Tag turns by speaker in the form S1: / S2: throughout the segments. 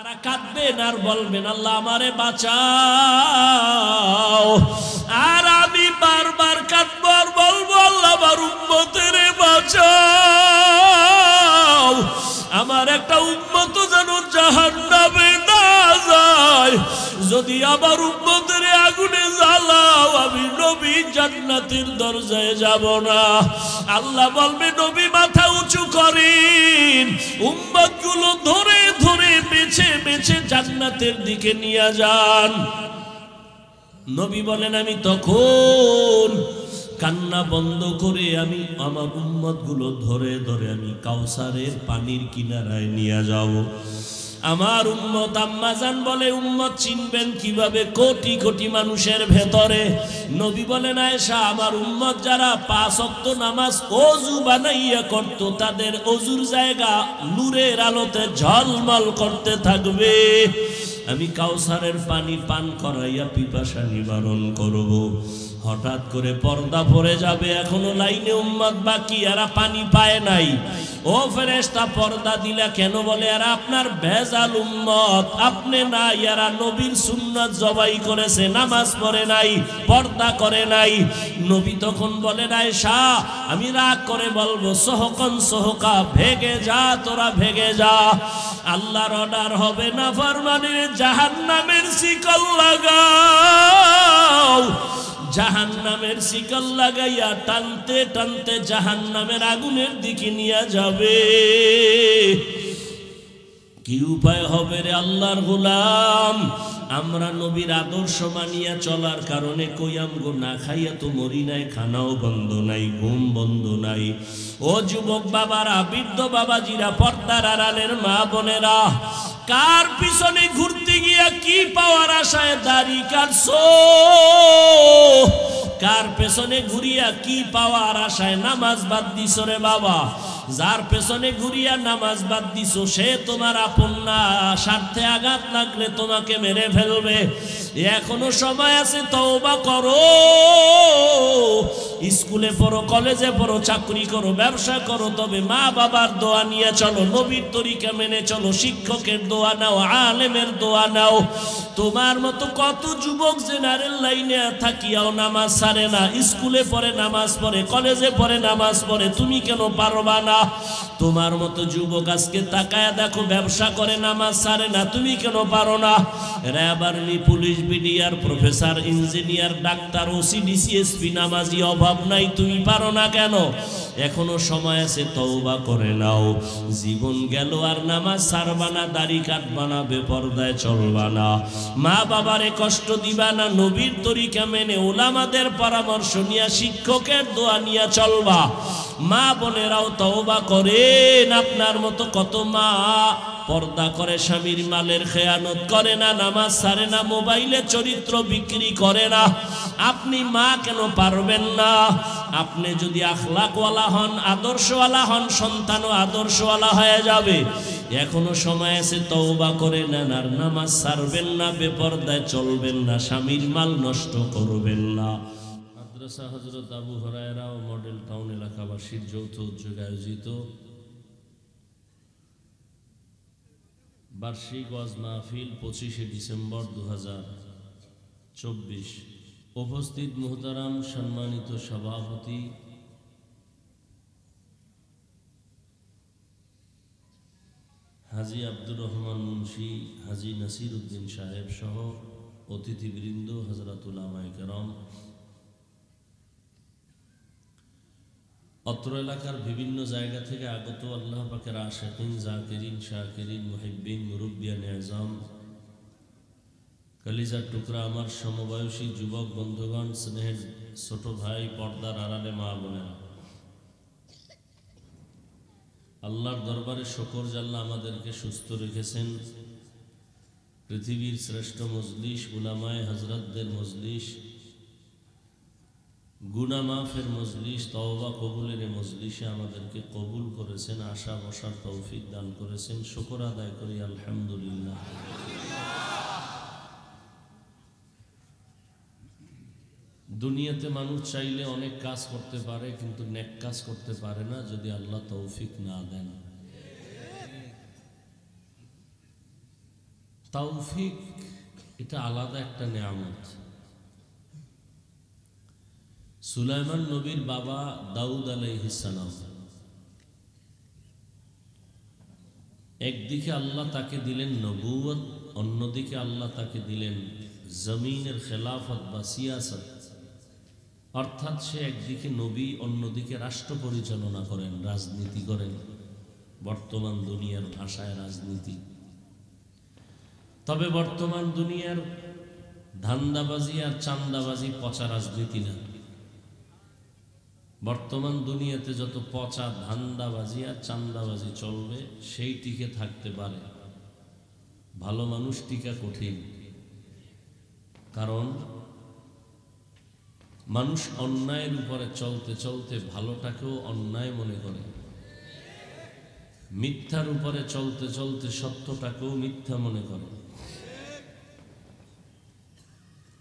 S1: তারা কাঁদবেন আর বলবেন আল্লাহ আমারে বাঁচাও। আর আমি বারবার কাঁদবো আর বলবো আল্লাহ আমার উম্মতের বাঁচাও। আমার একটা উম্মত যেন জাহান্নামে না যায়। যদি আমার উম্মতের আগুনে জ্বালাও আমি নবী জান্নাতের দরজায় যাব না। আল্লাহ বলবে নবী মাথা উঁচু করেন, উম্মতগুলো ধরে ধরে বেছে বেছে জান্নাতের দিকে নিয়ে যান। নবী বলেন আমি তখন কান্না বন্ধ করে আমি আমার উম্মতগুলো ধরে ধরে আমি কাউসারের পানির কিনারায় নিয়ে যাব। আমার উম্মত আম্মাজান বলে উম্মত চিনবেন কিভাবে? কোটি কোটি মানুষের ভেতরে। নবী বলেন আয়েশা আমার উম্মত যারা 5 ওয়াক্ত নামাজ ওযু বানাইয়া করত তাদের ওযুর জায়গা নূরের আলোতে ঝলমল করতে থাকবে। আমি কাউসারের পানি পান করাইয়া পিপাসা নিবারণ করব। হঠাৎ করে পর্দা পড়ে যাবে, এখনো লাইনে উম্মত বাকি, এরা পানি পায় নাই। ও ফেরেশতা পর্দা দিলা কেন? বলে এরা আপনার ভেজাল উম্মত, আপনি না, এরা নবীর সুন্নাত জবাই করেছে, নামাজ পড়ে নাই, পর্দা করে নাই। নবী তখন বলেন আয়েশা আমি রাগ করে বলবো সহকন সহকা, ভেগে যা তোরা ভেগে যা। আল্লাহর অর্ডার হবে না ফরমানের জাহান্নামের শিকল লাগাও। জাহান্নামের শিকল লাগাইয়া টানতে টানতে জাহান্নামের আগুনের দিকে নিয়ে যাবে। কি উপায় হবে রে আল্লাহর গোলাম? আমরা নবীর আদর্শ মানিয়া চলার কারণে কইয়াম গো না খাইয়া তো মরি নাই, খানাও বন্ধ নাই, ঘুম বন্ধ নাই। ও যুবক বাবারা, বৃদ্ধ বাবাজিরা, পর্দার আড়ালের মা বোনেরা, কার পিছনে ঘুরতে গিয়া কি পাওয়ার আশায় দাড়ি কাটছো? কার পেছনে ঘুরিয়া কি পাওয়ার আশায় নামাজ বাদ দিছো রে বাবা? যার পেছনে ঘুরিয়া নামাজ বাদ দিছো সে তোমার আপন না, স্বার্থে আঘাত লাগলে তোমাকে মেরে ফেলবে। এখনো সময় আছে, তওবা করো। স্কুলে পড়ো, কলেজে পড়ো, চাকরি করো, ব্যবসা করো, তবে মা বাবার দোয়া নিয়ে চলো, নবীর তরিকা মেনে চলো, শিক্ষকের দোয়া নাও, আলেমের দোয়া নাও। তোমার মতো কত যুবক জেনারেল লাইনে থাকিয়াও নামাজ ছাড়ে না, স্কুলে পড়ে নামাজ পড়ে, কলেজে পড়ে নামাজ পড়ে, তুমি কেন পারবা না? তোমার মতো যুবক আজকে তাকায়া দেখো ব্যবসা করে নামাজ ছাড়ে না, তুমি কেন পারো না? RAB, army, police, BDR, professor, engineer, doctor, OC, DC, SP নামাজি অভাব নাই, তুমি পারো না কেন? এখনো সময় আছে, তওবা করে নাও। জীবন গেল আর নামাজ ছাড়বা না, দাড়ি কাটবা না, বেপরদায় চলবা না, মা বাবারে কষ্ট দিবা না, নবীর তরিকা মেনে ওলামাদের পরামর্শ নিয়া, শিক্ষকের দোয়া নিয়া চলবা। মা বোনেরাও তওবা করেন। আপনার মতো কত মা পর্দা করে, স্বামীর মালের খেয়ানত করে না, নামাজ ছাড়ে না, মোবাইলে চরিত্র বিক্রি করে না। আপনি মা কেন পারবেন না? আপনি যদি আখলাকওয়ালা হন, আদর্শওয়ালা হন, সন্তানও আদর্শওয়ালা হয়ে যাবে। এখনো সময় আছে, তওবা করে নেন আর নামাজ ছাড়বেন না, বেপরদায় চলবেন না, স্বামীর মাল নষ্ট করবেন না। মাদ্রাসা হযরত আবু হুরায়রা ও মডেল টাউন এলাকাবাসীর যৌথ উদ্যোগে আয়োজিত বার্ষিক ওয়াজ মাহফিল 25শে ডিসেম্বর 2024। উপস্থিত মুহতারাম সম্মানিত সভাপতি হাজী আব্দুর রহমান মুন্সি, হাজী নাসির উদ্দিন সাহেব সহ অতিথিবৃন্দ, হযরত উলামায়ে কেরাম, অত্র এলাকার বিভিন্ন জায়গা থেকে আগত আল্লাহ পাকের আশিকিন, জাকিরিন, শাকিরিন, মুহিব্বিন, মুরব্বিয়ান আযম, কলিজার টুকরা আমার সমবয়সী যুবক বন্ধুগণ, স্নেহের ছোট ভাই, পর্দার আড়ালে মা বোনেরা, আল্লাহর দরবারে শুকর যে আল্লাহ আমাদেরকে সুস্থ রেখেছেন। পৃথিবীর শ্রেষ্ঠ মজলিস, উলামায়ে হযরতদের মজলিস, গুনাহ মাফের মজলিস, তওবা কবুলের মজলিসে আমাদেরকে কবুল করেছেন, আশা বসার তৌফিক দান করেছেন। শুকর আদায় করি আলহামদুলিল্লাহ। দুনিয়াতে মানুষ চাইলে অনেক কাজ করতে পারে, কিন্তু নেক কাজ করতে পারে না যদি আল্লাহ তৌফিক না দেন। তৌফিক এটা আলাদা একটা নিয়ামত। সুলাইমান নবীর বাবা দাউদ আলাইহিস সালাম, একদিকে আল্লাহ তাকে দিলেন নবুয়ত, অন্যদিকে আল্লাহ তাকে দিলেন জমিনের খেলাফত বা সিয়াসত, অর্থাৎ সে একদিকে নবী, অন্যদিকে রাষ্ট্র পরিচালনা করেন, রাজনীতি করেন, বর্তমান দুনিয়ার ভাষায় রাজনীতি। তবে বর্তমান দুনিয়ার ধান্দাবাজি আর চান্দাবাজি পচা রাজনীতি না। বর্তমান দুনিয়াতে যত পচা ধান্দাবাজি আর চান্দাবাজি চলবে সেই টিকে থাকতে পারে, ভালো মানুষ টিকা কঠিন। কারণ মানুষ অন্যায়ের উপরে চলতে চলতে ভালোটাকেও অন্যায় মনে করে, মিথ্যার উপরে চলতে চলতে সত্যটাকেও মিথ্যা মনে করে।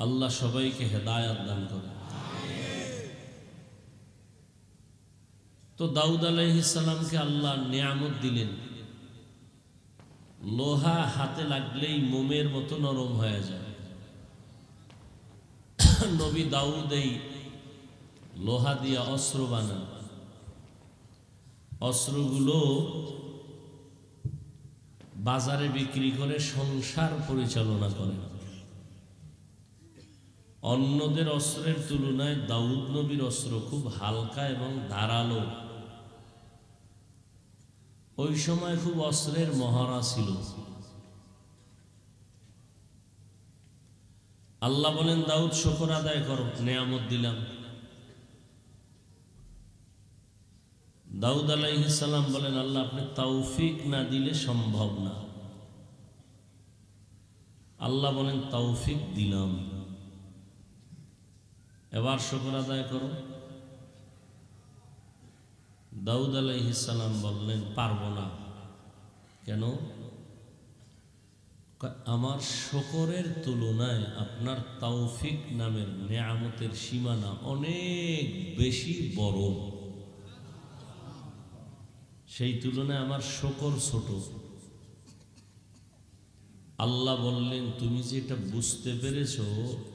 S1: আল্লাহ সবাইকে হেদায়াত দান করে। তো দাউদ আলাইহিস সালামকে আল্লাহ নিয়ামত দিলেন, লোহা হাতে লাগলেই মোমের মতো নরম হয়ে যায়। নবী দাউদ এই লোহা দিয়া অস্ত্র বানান, অস্ত্রগুলো বাজারে বিক্রি করে সংসার পরিচালনা করেন। অন্যদের অস্ত্রের তুলনায় দাউদ নবীর অস্ত্র খুব হালকা এবং ধারালো। ওই সময় খুব অস্ত্রের মহড়া ছিল। আল্লাহ বলেন, দাউদ শুকর আদায় করো, নিয়ামত দিলাম। দাউদ আলাইহিস সালাম বলেন, আল্লাহ আপনি তৌফিক না দিলে সম্ভব না। আল্লাহ বলেন, তৌফিক দিলাম, এবার শুকর আদায় করো। দাউদ আলাইহিস সালাম বললেন, পারবো না। কেন? আমার শুকরের তুলনায় আপনার তৌফিক নামের নিয়ামতের সীমানা অনেক বেশি বড়, সেই তুলনায় আমার শুকর ছোট। আল্লাহ বললেন, তুমি যেটা বুঝতে পেরেছো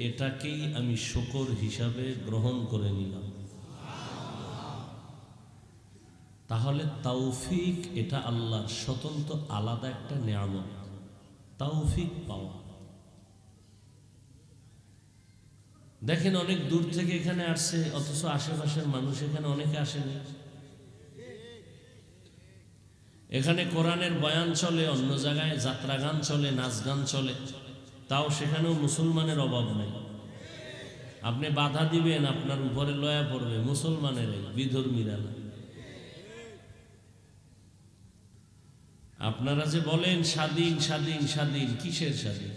S1: এটাকেই আমি শুকর হিসাবে গ্রহণ করে নিলাম। তাহলে তৌফিক এটা আল্লাহর স্বতন্ত্র আলাদা একটা নিয়ামত, তৌফিক পাওয়া। দেখেন অনেক দূর থেকে এখানে আসছে, অথচ আশেপাশের মানুষ এখানে অনেকে আসেনি। এখানে কোরআনের বয়ান চলে, অন্য জায়গায় যাত্রা গান চলে, নাচ গান চলে, তাও সেখানেও মুসলমানের অভাব নেই। আপনি বাধা দিবেন, আপনার উপরে লয়া পড়বে মুসলমানেরাই, বিধর্মীরা না। আপনারা যে বলেন স্বাধীন স্বাধীন স্বাধীন, কিসের স্বাধীন?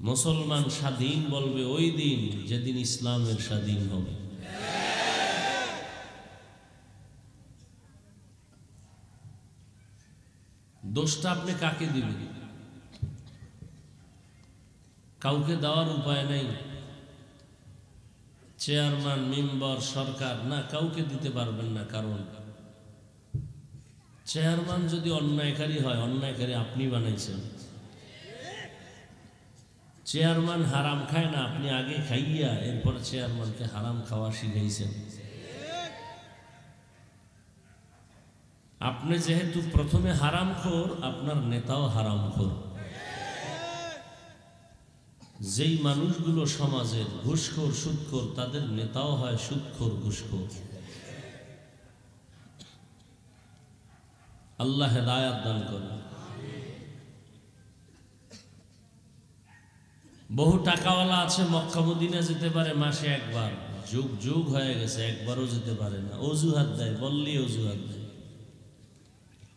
S1: মুসলমান স্বাধীন বলবে ওই দিন যেদিন ইসলামের স্বাধীন হবে। দোষটা আপনি কাকে দিবেন? কাউকে দেওয়ার উপায় নেই। চেয়ারম্যান, মেম্বার, সরকার না, কাউকে দিতে পারবেন না। কারণ চেয়ারম্যান যদি অন্যায়কারী হয়, অন্যায়কারী আপনি বানাইছেন। চেয়ারম্যান হারাম খায় না, আপনি আগে খাইয়া এরপর চেয়ারম্যানকে হারাম খাওয়া শিখাইছেন। আপনি যেহেতু প্রথমে হারামখোর, আপনার নেতাও হারামখোর। যেই মানুষগুলো সমাজের ঘুষখোর, সুদখোর, তাদের নেতাও হয় সুদখোর, ঘুষখোর। আল্লাহ হেদায়াত দান করেন। বহু টাকাওয়ালা আছে, মক্কা মদিনা যেতে পারে মাসে একবার, যুগ যুগ হয়ে গেছে একবারও যেতে পারে না। অজুহাত দেয়, বললেই অজুহাত দেয়।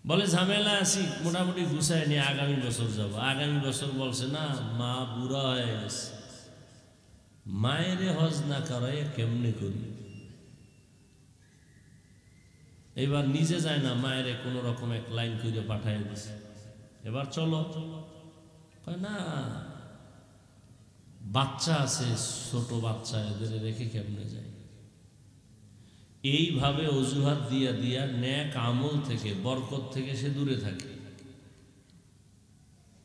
S1: বলে ঝামেলা আছি, মোটামুটি গুছায় নিয়ে আগামী বছর যাব। আগামী বছর বলছে না, মা বুড়া হয়ে গেছে, মায়েরে হজ না করাই কেমনে করি। এবার নিজে যায় না, মায়েরে কোনো রকম এক লাইন করে পাঠায় দিছে, এবার চলো। না, বাচ্চা আছে, ছোট বাচ্চা, এদের রেখে কেমনে যায়। এইভাবে অজুহাত দিয়া দিয়া নেক আমল থেকে, বরকত থেকে সে দূরে থাকে।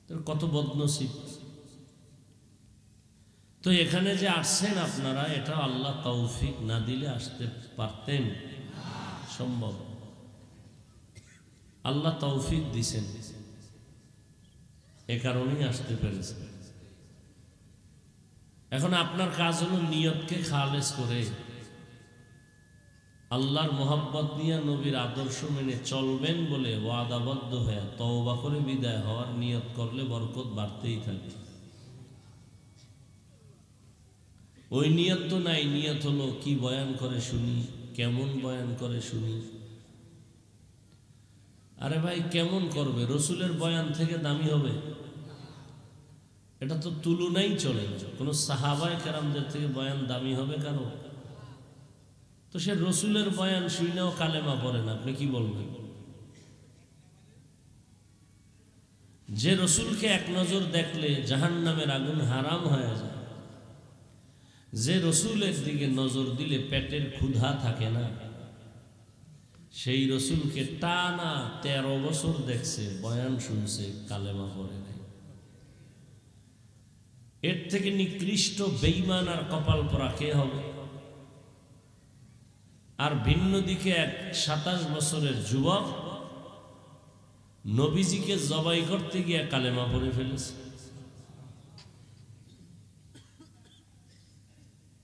S1: তো কত বদনসিব। তো এখানে যে আসছেন আপনারা, এটা আল্লাহ তৌফিক না দিলে আসতে পারতেন? সম্ভব। আল্লাহ তৌফিক দিছেন, এ কারণেই আসতে পেরেছেন। এখন আপনার কাজ হলো নিয়তকে খালেস করে আল্লাহর মোহাব্বত নিয়ে নবীর আদর্শ মেনে চলবেন বলে ওয়াদাবদ্ধ হয়ে তওবা করে বিদায় হওয়ার নিয়ত করলে বরকত বাড়তেই থাকে। ওই নিয়ত তো নাই। নিয়ত হলো কি বয়ান করে শুনি, কেমন বয়ান করে শুনি। আরে ভাই, কেমন করবে? রসুলের বয়ান থেকে দামি হবে? এটা তো তুলনাই চলে না। কোনো সাহাবায়ে কেরামদের থেকে বয়ান দামি হবে কারো? তো সে রসুলের বয়ান শুনেও কালেমা পড়ে না, আপনি কি বলবেন? যে রসুলকে এক নজর দেখলে জাহান্নামের আগুন হারাম হয়ে যায়, যে রসুলের দিকে নজর দিলে পেটের ক্ষুধা থাকে না, সেই রসুলকে টানা 13 বছর দেখছে, বয়ান শুনছে, কালেমা পড়ে নাই। এর থেকে নিকৃষ্ট বেঈমান আর কপাল পরা কে হবে? আর ভিন্ন দিকে এক 27 বছরের যুবক নবীজিকে জবাই করতে গিয়ে কালেমা পড়ে ফেলেছে।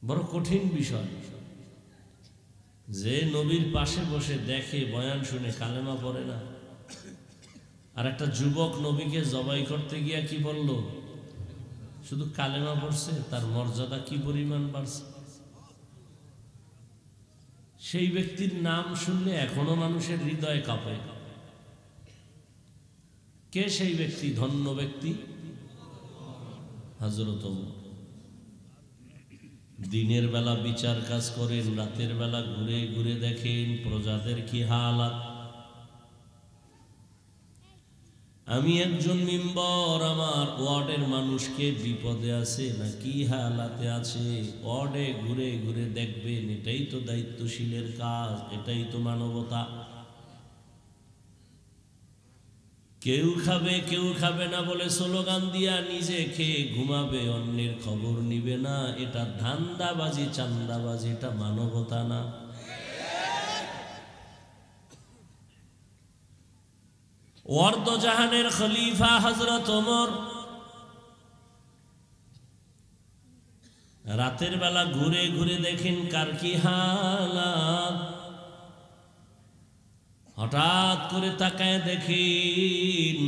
S1: বড় কঠিন বিষয় যে নবীর পাশে বসে দেখে, বয়ান শুনে, কালেমা পড়ে না। আর একটা যুবক নবীকে জবাই করতে গিয়া কি বলল? শুধু কালেমা পড়ছে, তার মর্যাদা কি পরিমাণ বাড়ছে। সেই ব্যক্তির নাম শুনলে এখনো মানুষের হৃদয় কাঁপে। কে সেই ব্যক্তি? ধন্য ব্যক্তি হযরত ওমর। দিনের বেলা বিচার কাজ করেন, রাতের বেলা ঘুরে ঘুরে দেখেন প্রজাদের কি হালাত। আমি একজন মেম্বার, আমার ওয়ার্ডের মানুষকে বিপদে আছে না কি হালাতে আছে, ওয়ার্ডে ঘুরে ঘুরে দেখবেন। এটাই তো দায়িত্বশীলের কাজ, এটাই তো মানবতা। কেউ খাবে কেউ খাবে না বলে স্লোগান দিয়া নিজে খেয়ে ঘুমাবে, অন্যের খবর নিবে না। এটা ধান্দাবাজি, চান্দাবাজি, এটা মানবতা না। ওয়ার্দজাহানের খলিফা হযরত ওমর রাতের বেলা ঘুরে ঘুরে দেখেন কার কি হালাত। হঠাৎ করে তাকায় দেখেন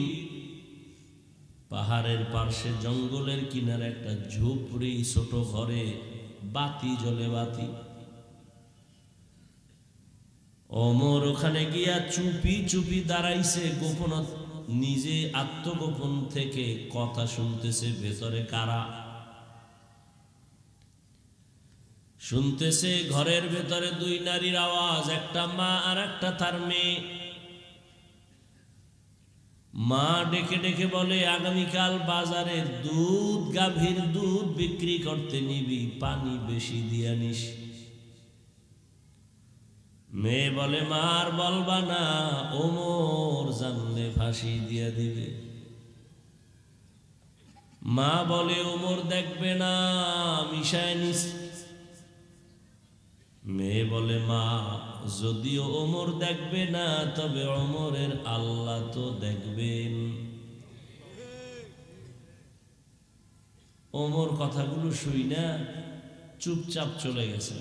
S1: পাহাড়ের পার্শ্বে জঙ্গলের কিনারে একটা ঝুপড়ি, ছোট ঘরে বাতি জ্বলে, বাতি। ওমর ওখানে গিয়া চুপি চুপি দাঁড়াইছে, গোপন নিজে আত্মগোপন থেকে কথা শুনতেছে। ভেতরে কারা শুনতেছে? ঘরের ভেতরে 2 নারীর আওয়াজ, একটা মা আর একটা তার মেয়ে। মা ডেকে ডেকে বলে, আগামীকাল বাজারে দুধ, গাভীর দুধ বিক্রি করতে নিবি, পানি বেশি দিয়া নিস। মেয়ে বলে, মার বলবা না, ওমর জানলে ফাঁসি দিয়া দিবে। মা বলে, ওমর দেখবে না, মিশায় নিস। মেয়ে বলে, মা যদিও ওমর দেখবে না, তবে ওমরের আল্লাহ তো দেখবেন। ওমর কথাগুলো শুই না চুপচাপ চলে গেছে।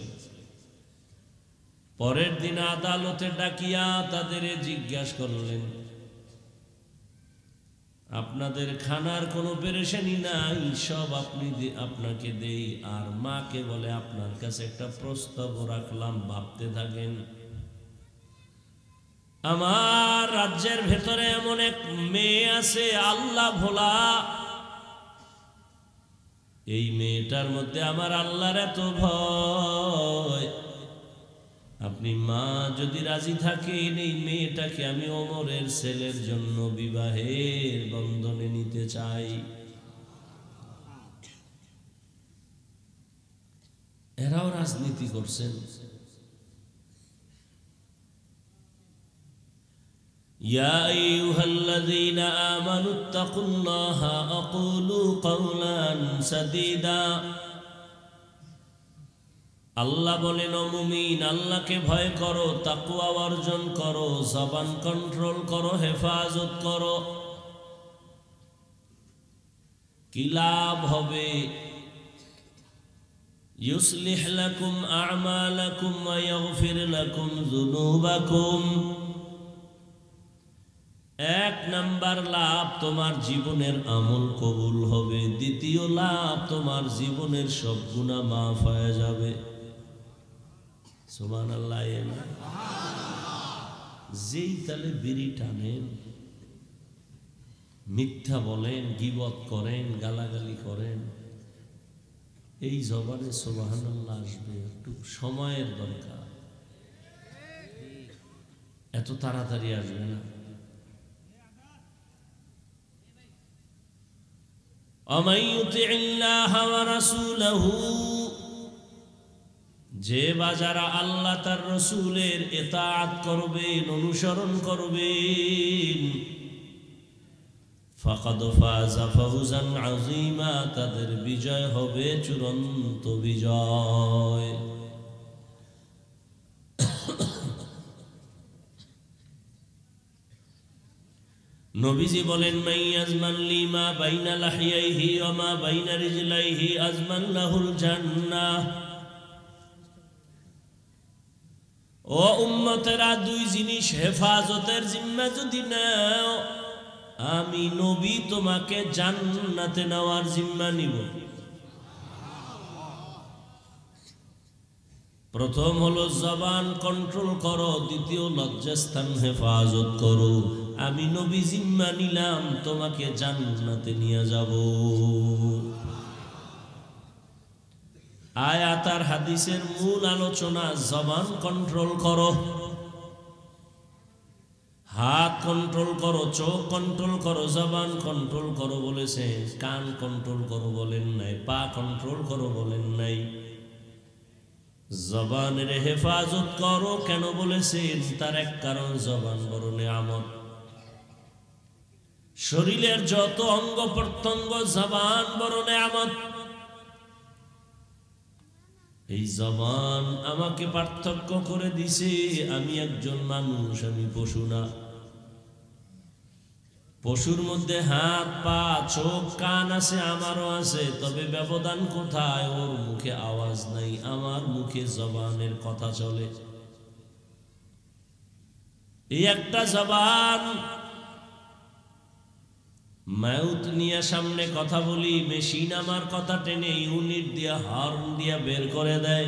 S1: পরের দিন আদালতে ডাকিয়া তাদের জিজ্ঞাসা করলেন, আপনাদের খানার কোনো পেরেশানি নাই, সব আপনাকে দেই। আর মাকে বলে, আপনার কাছে একটা প্রস্তাব রাখলাম, ভাবতে থাকেন। আমার রাজ্যের ভেতরে এমন এক মেয়ে আছে আল্লাহ ভোলা, এই মেয়েটার মধ্যে আমার আল্লাহর এত ভয়। আপনি মা যদি রাজি থাকেন, এই মেয়েটাকে আমি ওমরের ছেলের জন্য বিবাহের বন্ধনে নিতে চাই। এরাও রাজনীতি করছেন। ইয়া আইয়ুহাল্লাযীনা আমানুত্তাকুল্লাহা আকুলু কাওলান সাদীদা। আল্লাহ বলেন, ও মুমিন, আল্লাহকে ভয় করো, তাকওয়া অর্জন করো, জবান কন্ট্রোল করো, হেফাজত করো। কি লাভ হবে? ইউসলিহ লাকুম আ'মালাকুম ওয়া ইয়াগফির লাকুম যুনুবাকুম। এক নাম্বার লাভ, তোমার জীবনের আমল কবুল হবে। দ্বিতীয় লাভ, তোমার জীবনের সব গুনাহ মাফ হয়ে যাবে। সুবহানাল্লাহ। যেই তালে বিড়ি টানেন, মিথ্যা বলেন, গীবত করেন, গালাগালি করেন, এই জবানে সুবহানাল্লাহ আসবে। একটু সময়ের দরকার, এত তাড়াতাড়ি আসবে না। ومن يطع الله ورسوله, যে বাজারা আল্লাহ তার রাসূলের ইতাআত করবেন, অনুসরণ করবেন, ফাকাদ ফাযা ফাওজান আযীমা, তাদের বিজয় হবে চূড়ান্ত বিজয়। নবীজি বলেন, মাইয়াজমান লিমা বাইনা লাহিয়াইহি ওয়া মা বাইনা রিজলাইহি আজমান লাহুল জান্নাহ। ও উম্মতেরা, দুই জিনিস হেফাজতের জিম্মা যদি নাও, আমি নবী তোমাকে জান্নাতে নেওয়ার জিম্মা নিব। প্রথম হলো জবান কন্ট্রোল করো, দ্বিতীয় লজ্জাস্থান হেফাজত করো। আমি নবী জিম্মা নিলাম, তোমাকে জান্নাতে নিয়ে যাব। আয়াত আর হাদিসের মূল আলোচনা, জবান কন্ট্রোল করো, হাত কন্ট্রোল করো, চোখ কন্ট্রোল করো, জবান কন্ট্রোল করো বলেছে। কান কন্ট্রোল করো বলেন নাই, পা কন্ট্রোল করো বলেন নাই। জবানের হেফাজত করো কেন বলেছেন? তার এক কারণ, জবান বড় নেয়ামত। শরীরের যত অঙ্গ প্রত্যঙ্গ, জবান বড় নেয়ামত। এই জবান আমাকে পার্থক্য করে দিছে, আমি একজন মানুষ, আমি পশু না। পশুর মধ্যে হাত, পা, চোখ, কান আছে, আমারও আছে, তবে ব্যবধান কোথায়? ওর মুখে আওয়াজ নাই, আমার মুখে জবানের কথা চলে। এই একটা জবান, মাউথ নিয়ে সামনে কথা বলি, মেশিন আমার কথা টেনে ইউনিট দিয়া, হর্ন দিয়া বের করে দেয়।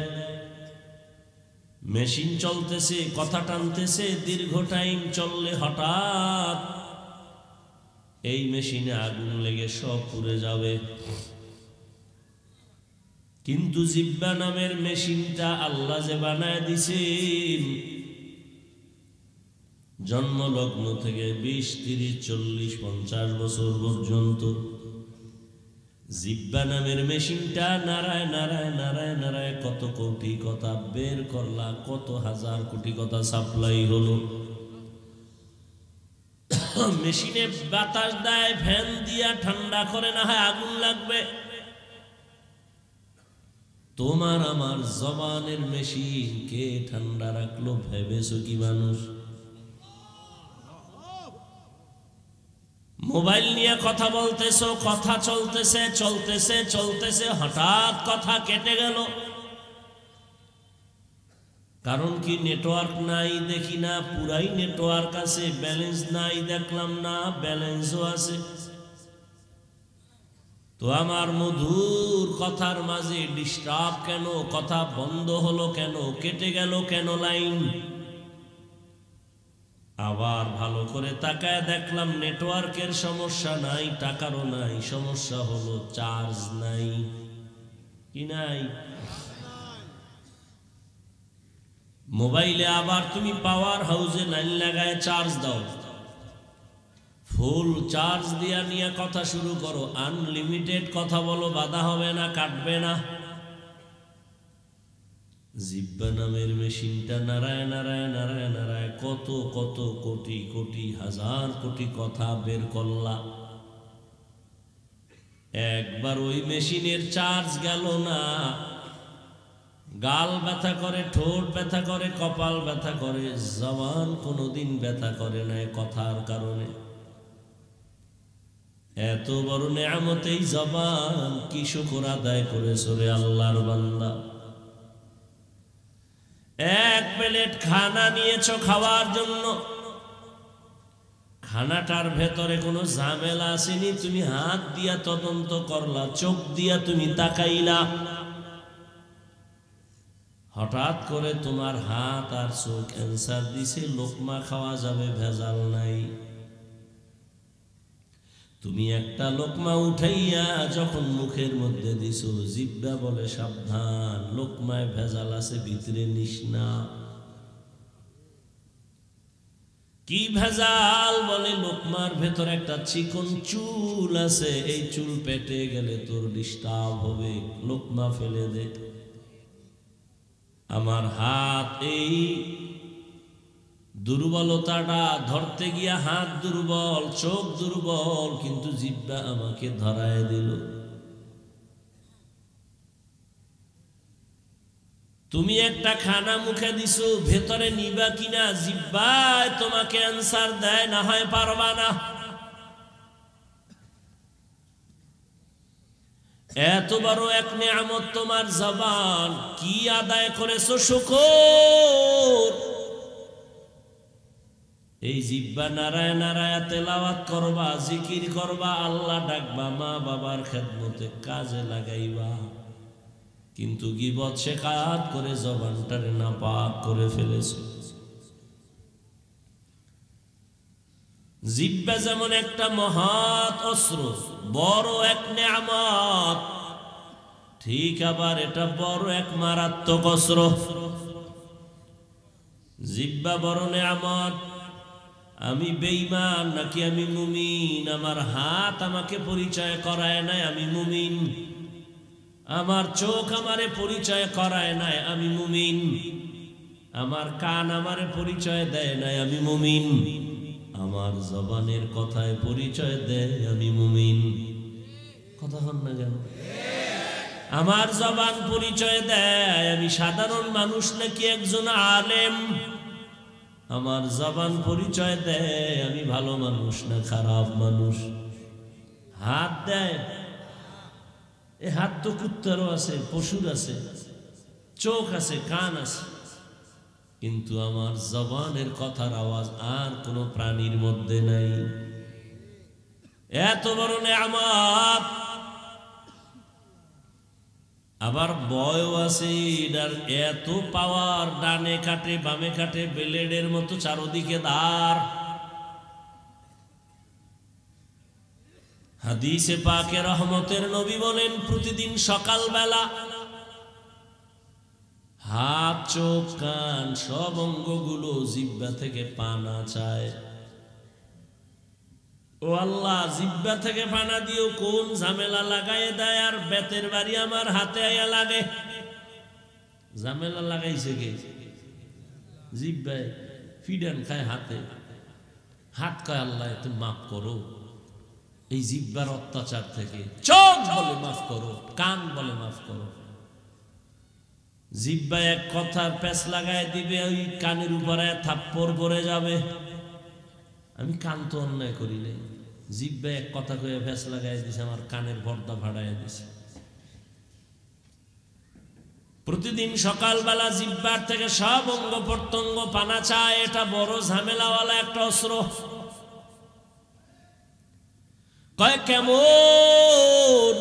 S1: মেশিন চলতেছে, কথা টানতেছে, দীর্ঘ টাইম চললে হঠাৎ এই মেশিনে আগুন লেগে সব পুড়ে যাবে। কিন্তু জিহ্বা নামের মেশিনটা আল্লাহ যে বানায় দিছেন, জন্মলগ্ন থেকে 20, 30, 40, 50 বছর পর্যন্ত জিহ্বা নামের মেশিনটা নাড়ায় নাড়ায় নাড়ায় নাড়ায় কত কোটি কথা বের করলা, কত হাজার কোটি কথা সাপ্লাই হলো। মেশিনে বাতাস দেয়, ফ্যান দিয়া ঠান্ডা করে, না হয় আগুন লাগবে। তোমার আমার জবানের মেশিন কে ঠান্ডা রাখলো ভেবেছো কি মানুষ? মোবাইল নিয়ে কথা বলতেছো, কথা চলতেছে চলতেছে চলতেছে, হঠাৎ কথা কেটে গেল। কারণ কি? নেটওয়ার্ক নাই, দেখি না, পুরাই নেটওয়ার্ক আছে। ব্যালেন্স নাই, দেখলাম না, ব্যালেন্সও আছে। তো আমার মধুর কথার মাঝে ডিস্টার্ব কেন? কথা বন্ধ হলো কেন? কেটে গেল কেন লাইন? আবার ভালো করে তাকায় দেখলাম নেটওয়ার্কের সমস্যা নাই, টাকারও নাই, সমস্যা হলো চার্জ নাই। কি নাই? মোবাইলে আবার তুমি পাওয়ার হাউসে লাইন লাগায় চার্জ দাও, ফুল চার্জ দিয়া নিয়ে কথা শুরু করো, আনলিমিটেড কথা বলো, বাধা হবে না, কাটবে না। জিহ্বা নামের মেশিনটা নাড়ায় নাড়ায় নাড়ায় নাড়ায় কত কত কোটি কোটি হাজার কোটি কথা বের করলা, একবার ওই মেশিনের চার্জ গেল না, গাল ব্যথা করে, ঠোঁট ব্যথা করে, কপাল ব্যথা করে, জবান কোনোদিন ব্যথা করে না কথার কারণে। এত বড় নেয়ামত এই জবান, কি শুকর আদায় করেছো রে আল্লাহর বান্দা। এক প্লেট খানা নিয়েছো খাওয়ার জন্য, খানাটার ভেতরে কোনো ঝামেলা আসেনি, তুমি হাত দিয়া তদন্ত করলা, চোখ দিয়া তুমি তাকাইলা, হঠাৎ করে তোমার হাত আর চোখ অ্যান্সার দিছে লোকমা খাওয়া যাবে, ভেজাল নাই। তুমি একটা লোকমা উঠাইয়া যখন মুখের মধ্যে দিছো, জিহ্বা বলে সাবধান, লোকমায় ভেজাল আছে, ভিতরে নিস না। কি ভেজাল? বলে লোকমার ভেতর একটা চিকন চুল আছে, এই চুল পেটে গেলে তোর ডিস্টার্ব হবে, লোকমা ফেলে দে। আমার হাত এই দুর্বলতাটা ধরতে গিয়া হাত দুর্বল, চোখ দুর্বল, কিন্তু জিহ্বা আমাকে ধরায় দিল। তুমি একটা খানা মুখে দিছো, ভেতরে নিবা কিনা জিহ্বায় তোমাকে অ্যান্সার দেয়, না হয় পারবা না। এত বড় এক নেয়ামত তোমার জবান, কি আদায় করেছো শুকর। এই জিহ্বা নারায় নারায় তেলাওয়াত করবা, জিকির করবা, আল্লাহ ডাকবা, মা বাবার খেদমতে কাজে লাগাইবা, কিন্তু গীবত শেখাত করে জবানটারে নাপাক করে ফেলেছো। জিহ্বা যেমন একটা মহৎ অস্ত্র, বড় এক নেয়ামত, ঠিক আবার এটা বড় এক মারাত্মক অস্ত্র। জিহ্বা বড় নেয়ামত। আমি বেঈমান নাকি আমি মুমিন? আমার হাত আমাকে পরিচয় করায় নাই আমি মুমিন, আমার চোখ আমারে পরিচয় করায় নাই আমি মুমিন, আমার কান আমারে পরিচয় দেয় নাই আমি মুমিন, আমার জবানের কথায় পরিচয় দেয় আমি মুমিন। কথা হন না কেন? আমার জবান পরিচয় দেয় আমি সাধারণ মানুষ নাকি একজন আলেম, আমার জবান পরিচয় দেয় আমি ভালো মানুষ না খারাপ মানুষ। হাত দেয়, এ হাত তো কুত্তারও আছে, পশুর আছে, চোখ আছে, কান আছে, কিন্তু আমার জবানের কথার আওয়াজ আর কোনো প্রাণীর মধ্যে নাই। এত বড় নেয়ামত, আবার বয়ও আছে এটার, এত পাওয়ার, ডানে কাটে বামে কাটে, ব্লেডের মতো চারদিকে ধার। হাদিসে পাকে রহমতের নবী বলেন, প্রতিদিন সকালবেলা হাত, চোখ, কান সব অঙ্গগুলো জিহ্বা থেকে পানা চায়। ও আল্লাহ, জিহ্বা থেকে পানা দিও, কোন ঝামেলা লাগাই দেয়, আর বেতের বাড়ি আমার হাতে আয়া লাগে। ঝামেলা লাগাইছে কে? জিহ্বায় ফিডান খায় হাতে, হাত কয় আল্লাহ তুমি মাফ করো এই জিহ্বার অত্যাচার থেকে। চোখ বলে মাফ করো, কান বলে মাফ করো। জিহ্বা এক কথার প্যাচ লাগায় দিবে, ওই কানের উপরে থাপ্পড় পড়ে যাবে। আমি কান তো অন্যায় করি নাই, জিহ্বা এক কথা কয়ে প্যাচ লাগাই দিছে, আমার কানের পর্দা ভাড়াইয়া দিছে। প্রতিদিন সকালবেলা জিহ্বার থেকে সব অঙ্গ প্রত্যঙ্গ পানা চায়, এটা বড় ঝামেলাওয়ালা একটা অস্ত্র। কয় কেমন?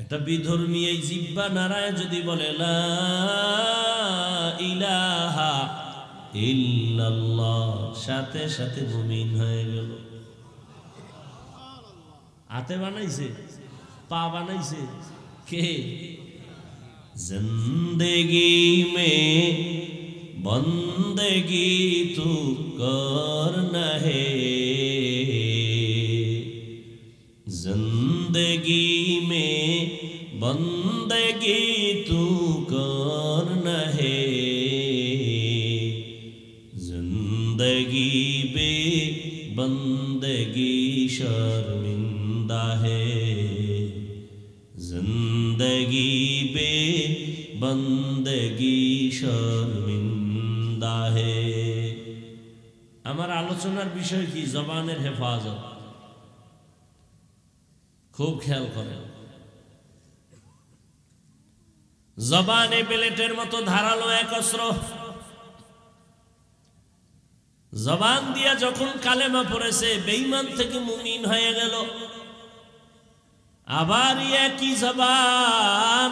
S1: একটা বিধর্মী এই জিহ্বা নারায় যদি বলে লা ইলাহা ইল্লাল্লাহ, সাথে সাথে মুমিন হয়ে গেল। হাতে বানাইছে, পা বানাইছে কে? জিন্দেগি মে বন্দেগি তু করনা হে, जिंदगी में बंदगी तू करना है, जिंदगी बे बंदगी शर्मिंदा है, जिंदगी बे बंदगी शर्मिंदा है। আমার আলোচনার বিষয় কি? জবানের হেফাজত। খুব খেয়াল করেন, জবানে পেলেটের মতো ধারালো এক অস্ত্র। জবান দিয়া যখন কালেমা পড়েছে, বেঈমান থেকে মুমিন হয়ে গেল। আবার একই জবান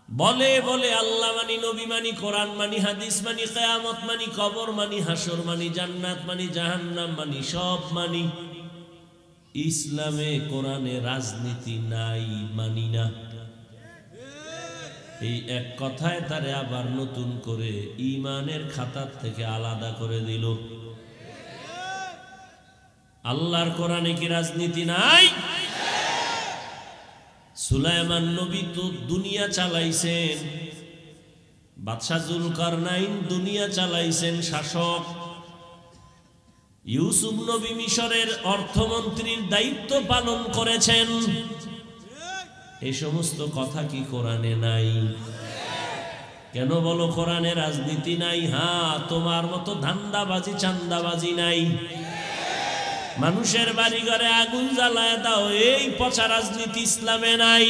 S1: বলে বলে আল্লাহ মানি, নবী মানি, কোরআন মানি, হাদিস মানি, কিয়ামত মানি, কবর মানি, হাসর মানি, জান্নাত মানি, জাহান্নাম মানি, সব মানি। ইসলামে কোরআনে রাজনীতি নাই, মানি না। এই এক কথায় তারে আবার নতুন করে ঈমানের খাতার থেকে আলাদা করে দিল। আল্লাহর কোরআনে কি রাজনীতি নাই? সুলাইমান নবী তো দুনিয়া চালাইছেন, বাদশাহ জুলকারনাইন দুনিয়া চালাইছেন শাসক, ইউসুফ নবী মিশরের অর্থমন্ত্রীর দায়িত্ব পালন করেছেন। এই সমস্ত কথা কি কোরআনে নাই? কেন বলো কোরআনে রাজনীতি নাই? হ্যাঁ, তোমার মতো ধান্দাবাজি চান্দাবাজি নাই। মানুষের বাড়ি ঘরে আগুন জ্বালায় দাও, এই পচা রাজনীতি ইসলামে নাই।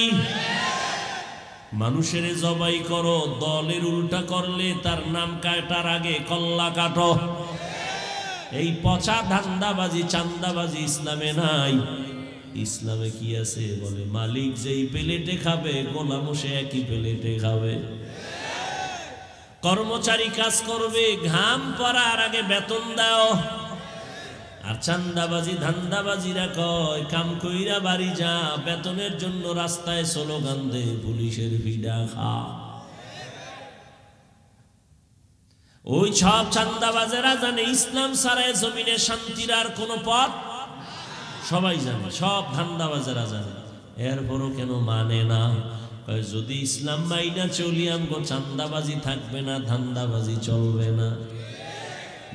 S1: মানুষের জবাই করো, দলের উল্টা করলে তার নাম কাটার আগে কল্লা কাটো, এই পচা ধান্দাবাজি চান্দাবাজি ইসলামে নাই। ইসলামে কি আছে? বলে মালিক যেই প্লেটে খাবে, গোলামও সে একই প্লেটে খাবে। কর্মচারী কাজ করবে, ঘাম পড়ার আগে বেতন দাও। আর চান্দাবাজি ধান্দাবাজিরা কয় কাম কইরা বাড়ি যা, বেতনের জন্য রাস্তায় স্লোগান দে, পুলিশের ভিড়া খা। ওই সব চান্দাবাজেরা জানে ইসলাম ছাড়া জমিনে শান্তির আর কোনো পথ, সবাই জানে, সব ধান্দাবাজেরা জানে। এরপরও কেন মানে না? যদি ইসলাম মাইনা চলি, আমগো চান্দাবাজি থাকবে না, ধান্দাবাজি চলবে না,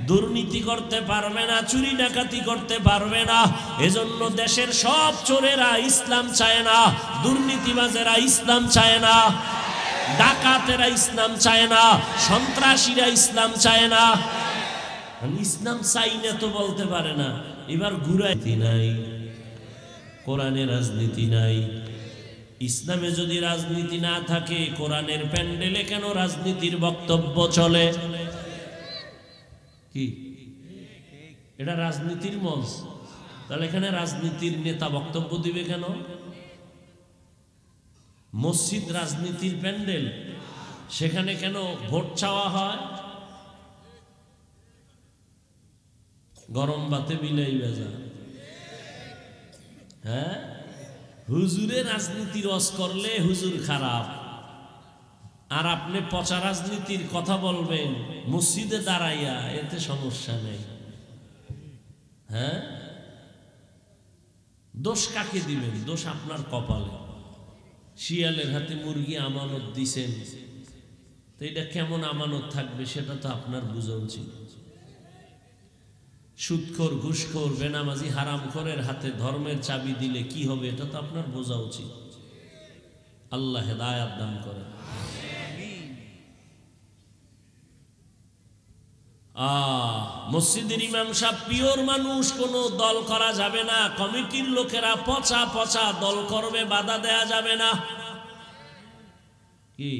S1: দুর্নীতি করতে পারবে না, চুরি ডাকাতি করতে পারবে না। এজন্য দেশের সব চোরেরা ইসলাম চায় না, দুর্নীতিবাজেরা ইসলাম চায় না, ডাকাতেরা ইসলাম চায় না, সন্ত্রাসীরা ইসলাম চায় না। ইসলাম চাই না তো বলতে পারে না। এবার ঘুরাইতে নাই, কোরআনে রাজনীতি নাই। ইসলামে যদি রাজনীতি না থাকে, কোরআনের প্যান্ডেলে কেন রাজনীতির বক্তব্য চলে? কি এটা রাজনীতির মঞ্চ? তাহলে এখানে রাজনীতির নেতা বক্তব্য দিবে কেন? মসজিদ রাজনীতির প্যান্ডেল, সেখানে কেন ভোট চাওয়া হয়? গরম ভাতে বিলাই ভেজা। হ্যাঁ, হুজুরে রাজনীতি রস করলে হুজুর খারাপ, আর আপনি পচা রাজনীতির কথা বলবেন মসজিদে দাঁড়াইয়া, এতে সমস্যা নেই। হ্যাঁ, দোষ কাকে দিবেন? দোষ আপনার কপালে। শিয়ালের হাতে মুরগি আমানত দিছেন, তো এটা কেমন আমানত থাকবে সেটা তো আপনার বোঝা উচিত। সুদখোর, ঘুষখোর, বেনামাজি, হারামখোরের হাতে ধর্মের চাবি দিলে কি হবে এটা তো আপনার বোঝা উচিত। আল্লাহ হেদায়াত দান করেন। মসজিদের ইমাম সাহেব পিওর মানুষ, কোনো দল করা যাবে না। কমিটির লোকেরা পচা পচা দল করবে, বাধা দেয়া যাবে না। কি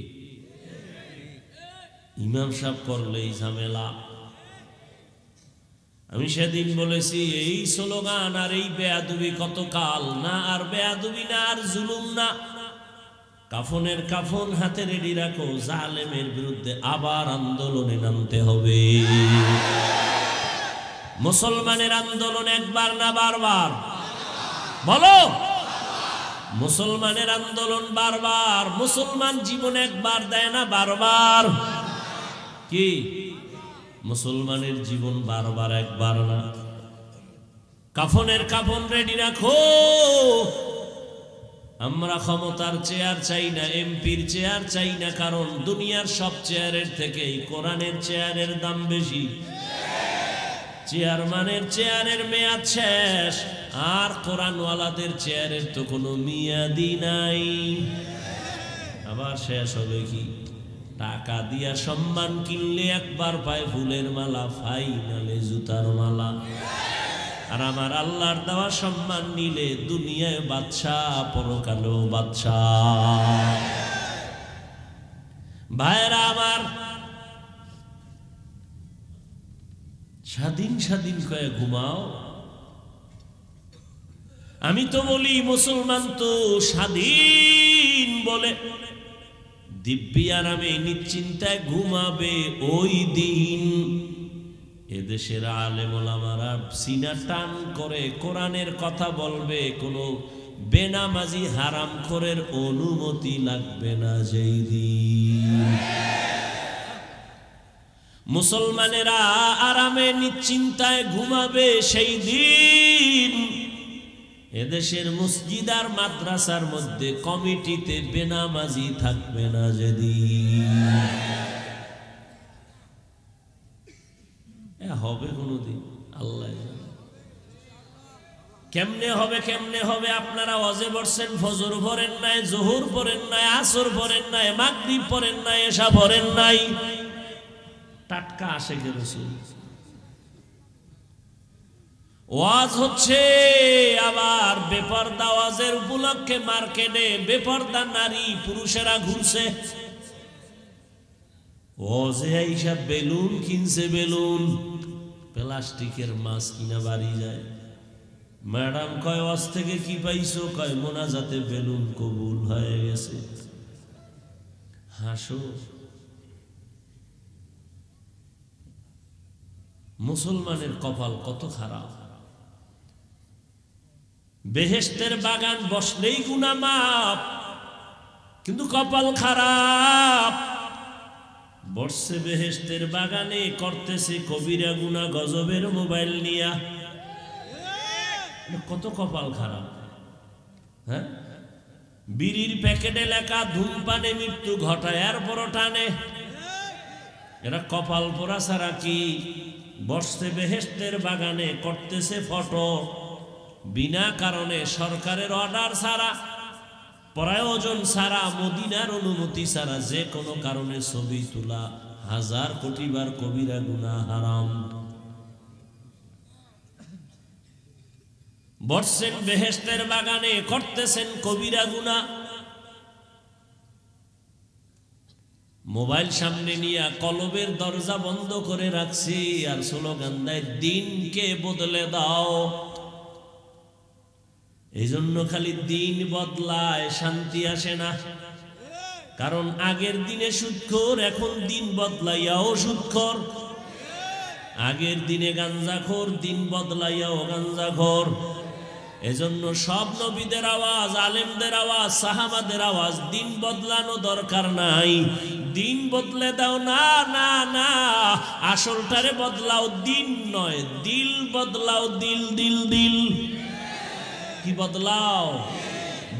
S1: ইমাম সাহেব করলেই ঝামেলা। আমি সেদিন বলেছি, এই স্লোগান আর এই বেয়াদবি কতকাল না, আর বেয়াদবি না, আর জুলুম না। কাফনের কাফন হাতে রেডি রাখো, জালেমের বিরুদ্ধে আবার আন্দোলনে নামতে হবে। মুসলমানের আন্দোলন একবার না বারবার? বলো, মুসলমানের আন্দোলন বারবার। মুসলমান জীবন একবার দেয় না, বারবার। কি মুসলমানের জীবন বারবার, একবার না। কাফনের কাফন রেডি রাখো, আমরা ক্ষমতার চেয়ার চাই না, এমপির চেয়ার চাই না, কারণ দুনিয়ার সব চেয়ারের থেকে কোরআনের চেয়ারের দাম বেশি। চেয়ারম্যানের চেয়ারের মেয়াদ শেষ, আর কোরআনওয়ালাদের চেয়ারের তো কোনো মেয়াদই নাই। আবার শেষ হবে কি? টাকা দিয়া সম্মান কিনলে একবার পায় ফুলের মালা, ফাইনালে জুতার মালা। আর আমার আল্লাহর দেওয়া সম্মান নিলে দুনিয়ায় বাদশাহ, পরকালেও বাদশাহ। ভাইরা আমার, স্বাধীন স্বাধীন কয়ে ঘুমাও। আমি তো বলি মুসলমান তো স্বাধীন বলে দিব্যি আরামে নিশ্চিন্তায় ঘুমাবে ওই দিন এদেশের আলেম ওলামারা সিনা টান করে কোরআনের কথা বলবে, কোনো বেনামাজি হারামখোরের অনুমতি লাগবে না যেই দিন। মুসলমানেরা আরামে নিশ্চিন্তায় ঘুমাবে সেই দিন এদেশের মসজিদ আর মাদ্রাসার মধ্যে কমিটিতে বেনামাজি থাকবে না যেদিন। হবে কোনদিন আল্লাহ কেমনে হবে, কেমনে হবে? আপনারা ওয়াজে পড়ছেন, ফজর পড়েন নাই, জোহর পড়েন নাই, আসর পড়েন নাই, মাগরিব পড়েন নাই, এশা পড়েন নাই। টাটকা আশিকে রাসূল ওয়াজ হচ্ছে, আবার বেপরদা ওয়াজের উপলক্ষে মার্কেটে বেপরদা নারী পুরুষেরা ঘুরছে। ওয়াজে আইসা বেলুন কিনছে, বেলুন প্লাস্টিকের মাছ কিনা বাড়ি যায়। ম্যাডাম কয় ওয়াজ থেকে কি পাইছো? কয় মোনাজাতে বেলুন কবুল হয়ে গেছে। হাসো। মুসলমানের কপাল কত খারাপ। বেহেশতের বাগান বসলেই গুনাহ মাপ, কিন্তু কপাল খারাপ। বসছে বেহেশতের বাগানে, করতেছে কবিরা গুনাহ গজবের মোবাইল নিয়া। কত কপাল খারাপ। হ্যাঁ, বিড়ির প্যাকেটে লেখা ধূমপানে মৃত্যু ঘটায়, এরপর টানে। এরা কপাল পোড়া ছাড়া কি? বসছে বেহেশতের বাগানে, করতেছে ফটো বিনা কারণে, সরকারের অর্ডার ছাড়া, প্রয়োজন ছাড়া, মদিনার অনুমতি ছাড়া যে কোনো কারণে ছবি তোলা 1000 কোটি বার কবিরা গুনাহ, হারাম। বসছেন বেহেশতের বাগানে, করতেছেন কবিরা গুনাহ। মোবাইল সামনে নিয়ে কলবের দরজা বন্ধ করে রাখছি আর স্লোগান দেয় দিনকে বদলে দাও। এই জন্য খালি দিন বদলায়, শান্তি আসে না। কারণ আগের দিনে সুদখোর, এখন দিন বদলাইয়াও সুদখোর। আগের দিনে গাঞ্জাখোর, দিন বদলাইয়াও গাঞ্জাখোর। এজন্য সব নবীদের আওয়াজ, আলেমদের আওয়াজ, সাহাবাদের আওয়াজ, দিন বদলানো দরকার নাই। দিন বদলে দাও না, না না, আসলটারে বদলাও, দিন নয়, দিল বদলাও। দিল দিল দিল কি বদলাও?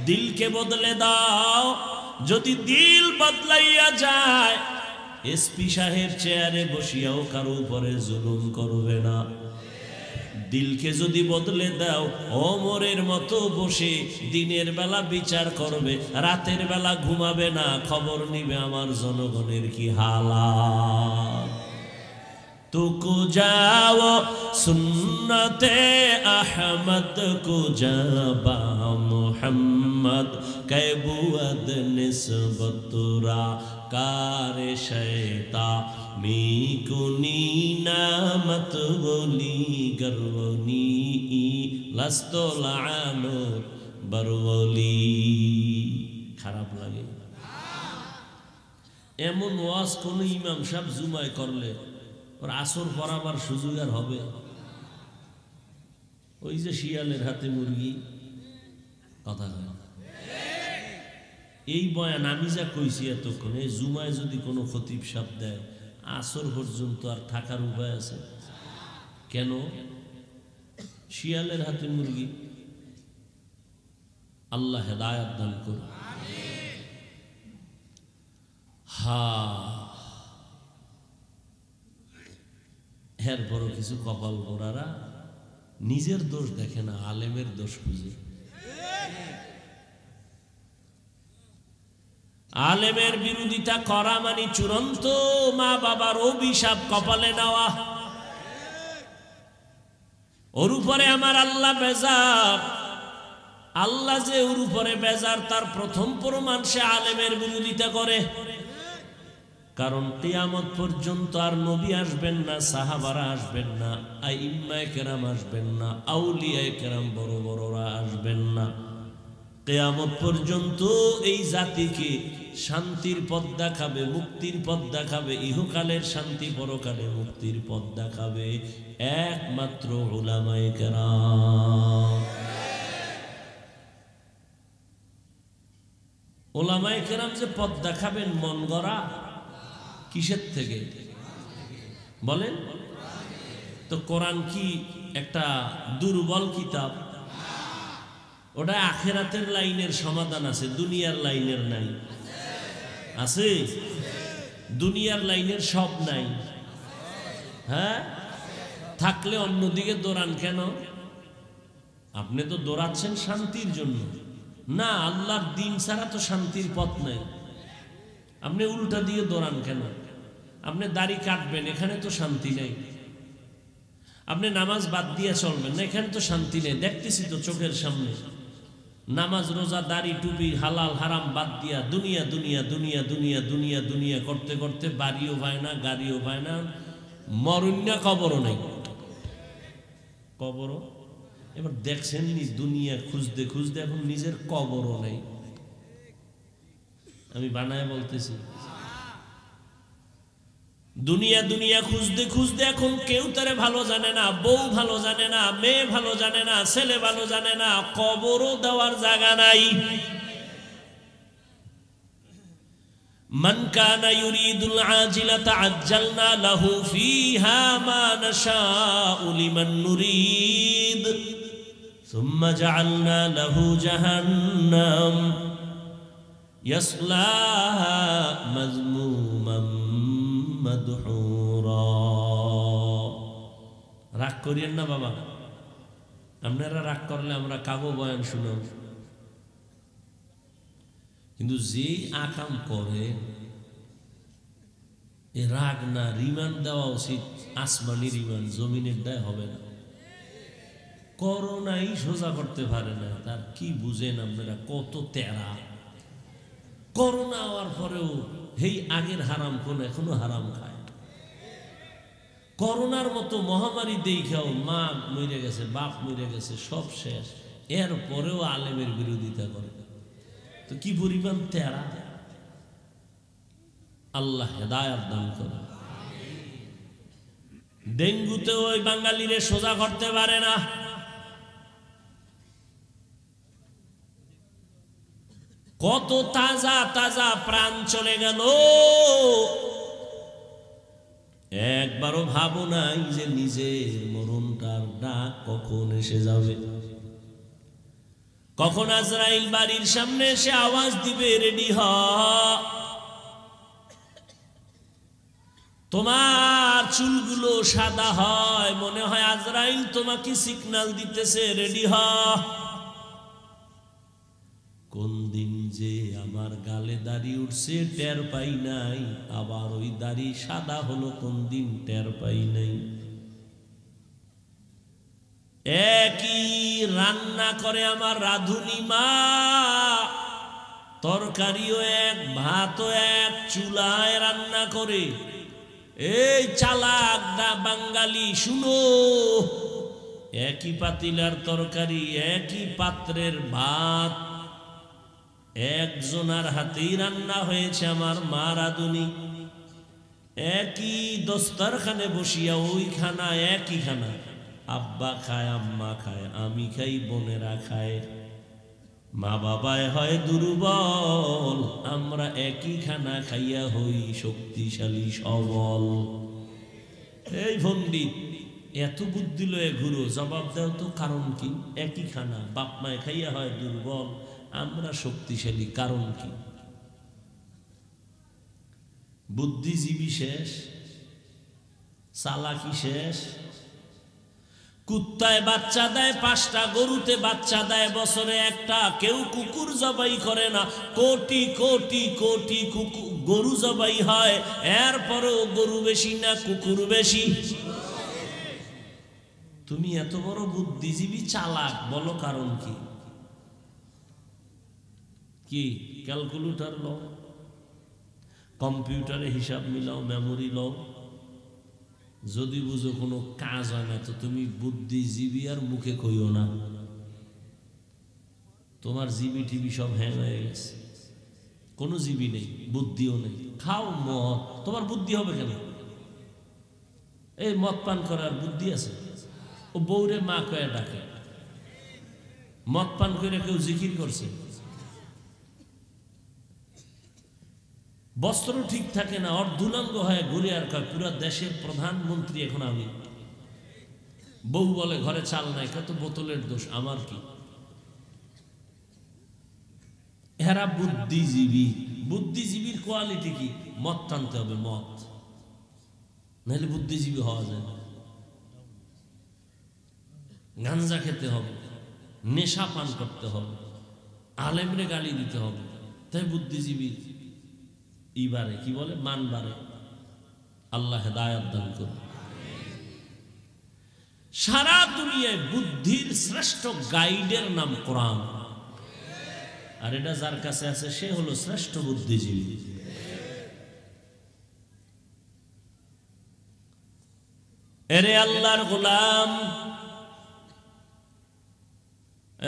S1: দিলকে বদলে দাও। যদি দিল বদলাইয়া যায়, এসপি সাহেব চেয়ারে বসিয়াও কারো উপরে জুলুম করবে না। দিলকে যদি বদলে দাও, ওমরের মতো বসে দিনের বেলা বিচার করবে, রাতের বেলা ঘুমাবে না, খবর নিবে আমার জনগণের কি হালাত। तुको जाओ सुन्नते अहमद को जाबा मोहम्मद कैबुअद निस्बतुरा कार शैता मीकुनी नामत बोली गर्वनी लस्तो लानो बरवली। খারাপ লাগে এমন ওয়াজ কোন ইমাম সাহেব জুমায় করলে ওর আসর পড়াবার সুযোগ আর হবে? ওই যে শিয়ালের হাতে মুরগি কথা হয়। এই বয়ান আমি যা কইছি এতক্ষণ, এই জুমায় যদি কোনো খতিব সাহেব দেয়, আসর পর্যন্ত আর থাকার উপায় আছে? কেন? শিয়ালের হাতে মুরগি। আল্লাহ হেদায়েত দান করুন। এরপরও কিছু কপাল পোড়ারা নিজের দোষ দেখে না, আলেমের দোষ খুঁজে। আলেমের বিরোধিতা করা মানে চূড়ান্ত মা বাবার অভিশাপ কপালে নেওয়া। ওর উপরে আমার আল্লাহ বেজার। আল্লাহ যে ওর উপরে বেজার তার প্রথম প্রমাণ সে আলেমের বিরোধিতা করে। কারণ কিয়ামত পর্যন্ত আর নবী আসবেন না, সাহাবারা আসবেন না, আইম্মায়ে কেরাম আসবেন না, আউলিয়ায়ে কেরাম বড় বড়রা আসবেন না। কিয়ামত পর্যন্ত এই জাতিকে শান্তির পথ দেখাবে, মুক্তির পথ দেখাবে, ইহকালের শান্তি পরকালে মুক্তির পথ দেখাবে একমাত্র উলামায়ে কেরাম। উলামায়ে কেরাম যে পথ দেখাবেন মন গড়া, কিসের থেকে বলেন তো? কোরআন কি একটা দুর্বল কিতাব? ওটা আখিরাতের লাইনের সমাধান আছে, দুনিয়ার লাইনের নাই। আছে? দুনিয়ার লাইনের সব নাই। হ্যাঁ, থাকলে অন্যদিকে দৌড়ান কেন? আপনি তো দৌড়াচ্ছেন শান্তির জন্য না, আল্লাহর দিন ছাড়া তো শান্তির পথ নাই। আপনি উল্টা দিয়ে দৌড়ান কেন? আপনি দাড়ি কাটবেন, এখানে তো শান্তি নেই। আপনি নামাজ বাদ দিয়ে চলবেন না, এখানে তো শান্তি নেই। দেখতেছি তো চোখের সামনে, নামাজ রোজা দাড়ি টুপি হালাল হারাম বাদ দিয়া দুনিয়া দুনিয়া দুনিয়া দুনিয়া দুনিয়া দুনিয়া করতে করতে বাড়িও পায় না, গাড়িও পায় না, মরুন্যা কবরও নেই। কবরও এবার দেখছেন নি, দুনিয়া খুঁজতে খুঁজতে এখন নিজের কবরও নেই। আমি বানায় বলতেছি, দুনিয়া দুনিয়া খুঁজতে খুঁজতে এখন কেউ তারে ভালো জানে না, বউ ভালো জানে না, মেয়ে ভালো জানে না, ছেলে ভালো জানে না, কবরও দেওয়ার জায়গা নাই। মান কানা ইউরিদুল আজিলাতা আজ্জালনা লাহু ফিহা মা নাশাউ লিমান নুরিদ সুম্মা জাআলনা লাহু জাহান্নাম ইয়াসলাহা মাযমুমান মাদহুরা। রাগ করিয়েন না বাবা, আপনারা রাগ করলে আমরা কাবো বয়ান শুনাব। কিন্তু যে আকাম করে এ রাগ না, রিমান্ড দেওয়া উচিত। আসমানি রিমান্ড, জমিনের দায় হবে না। করোনাই সোজা করতে পারে না, তার কি বুঝেন আপনারা? কত তেরা। করোনা হওয়ার পরেও হেই আগের হারাম কোন এখনো হারাম খায়। করোনার মতো মহামারী দেখাও মা মরে গেছে, বাপ মরে গেছে, সব শেষ, এর পরেও আলেমের বিরোধিতা করে। তো কি পরিমাণ তেরা! আল্লাহ হেদায়েত দান করে। ডেঙ্গুতে ওই বাঙালিরে সোজা করতে পারে না। কত তাজা তাজা প্রাণ চলে গেল, একবারও ভাবো নাই যে নিজের মরণটার ডাক কখন এসে যাবে, কখন আজরাইল বাড়ির সামনে এসে আওয়াজ দিবে, রেডি হ। তোমার চুলগুলো সাদা হয়, মনে হয় আজরাইল তোমাকে সিগন্যাল দিতেছে, রেডি হ। কোন দিন যে আমার গালে দাড়ি উঠছে টের পাই নাই, আবার ওই দাড়ি সাদা হলো কোন দিন টের পাই নাই। একই রান্না করে আমার রাঁধুনি মা, তরকারিও এক, ভাতও এক, চুলায় রান্না করে। এই চালাক বাঙালি শুনো, একই পাতিলার তরকারি, একই পাত্রের ভাত, একজনার হাতেই রান্না হয়েছে আমার মা রাঁধুনি। একই দস্তরখানে বসিয়া ওই খানা, একই খানা, আব্বা খায়, আম্মা খায়, আমি খাই, বোনেরা খায়। মা বাবায় হয় দুর্বল, আমরা একই খানা খাইয়া হই শক্তিশালী সবল। এই পণ্ডিত, এত বুদ্ধি লয়ে ঘুরো, জবাব দাও তো কারণ কি? একই খানা, বাপ মায় খাইয়া হয় দুর্বল, আমরা শক্তিশালী, কারণ কি? বুদ্ধিজীবী শেষ, চালাকি শেষ। কুত্তায় বাচ্চা দেয় 5টা, গরুতে বাচ্চা দেয় বছরে 1টা। কেউ কুকুর জবাই করে না, কোটি কোটি কোটি গরু জবাই হয়, এরপরেও গরু বেশি না কুকুর বেশি? তুমি এত বড় বুদ্ধিজীবী, চালাক, বলো কারণ কি? কি ক্যালকুলেটর লও, কম্পিউটারে হিসাব মিলাও, মেমোরি লও, যদি বুঝো কোনো কাজ হয় না তো তুমি বুদ্ধিজীবী আর মুখে কইও না। তোমার জিবি টিভি সব হ্যাং হয়ে গেছে, কোনো জিবি নেই, বুদ্ধিও নেই। খাও মদ, তোমার বুদ্ধি হবে কেন? এই মদ পান করার বুদ্ধি আছে? ও বউরে মা কয়ে ডাকে, মদ পান করে কেউ জিকির করছে? বস্ত্র ঠিক থাকে না, অর্ধুলাঙ্গ হয়ে ঘুরে আর কয় পুরা দেশের প্রধানমন্ত্রী এখন আমি। বউ বলে ঘরে চাল নাই, কত বোতলের দোষ, আমার কি? এরা বুদ্ধিজীবী। বুদ্ধিজীবীর কোয়ালিটি কি? মদ টানতে হবে, মদ, নাহলে বুদ্ধিজীবী হওয়া যায় না। গাঞ্জা খেতে হবে, নেশা পান করতে হবে, আলেমরে গালি দিতে হবে, তাই বুদ্ধিজীবী ইবারে কি বলে, মানবারে। আল্লাহ হেদায়েত দান করুন। সারা দুনিয়ায় বুদ্ধির শ্রেষ্ঠ গাইডের নাম কোরআন, আর এটা যার কাছে আছে সে হলো শ্রেষ্ঠ বুদ্ধিজীবী। এরে আল্লাহর গোলাম,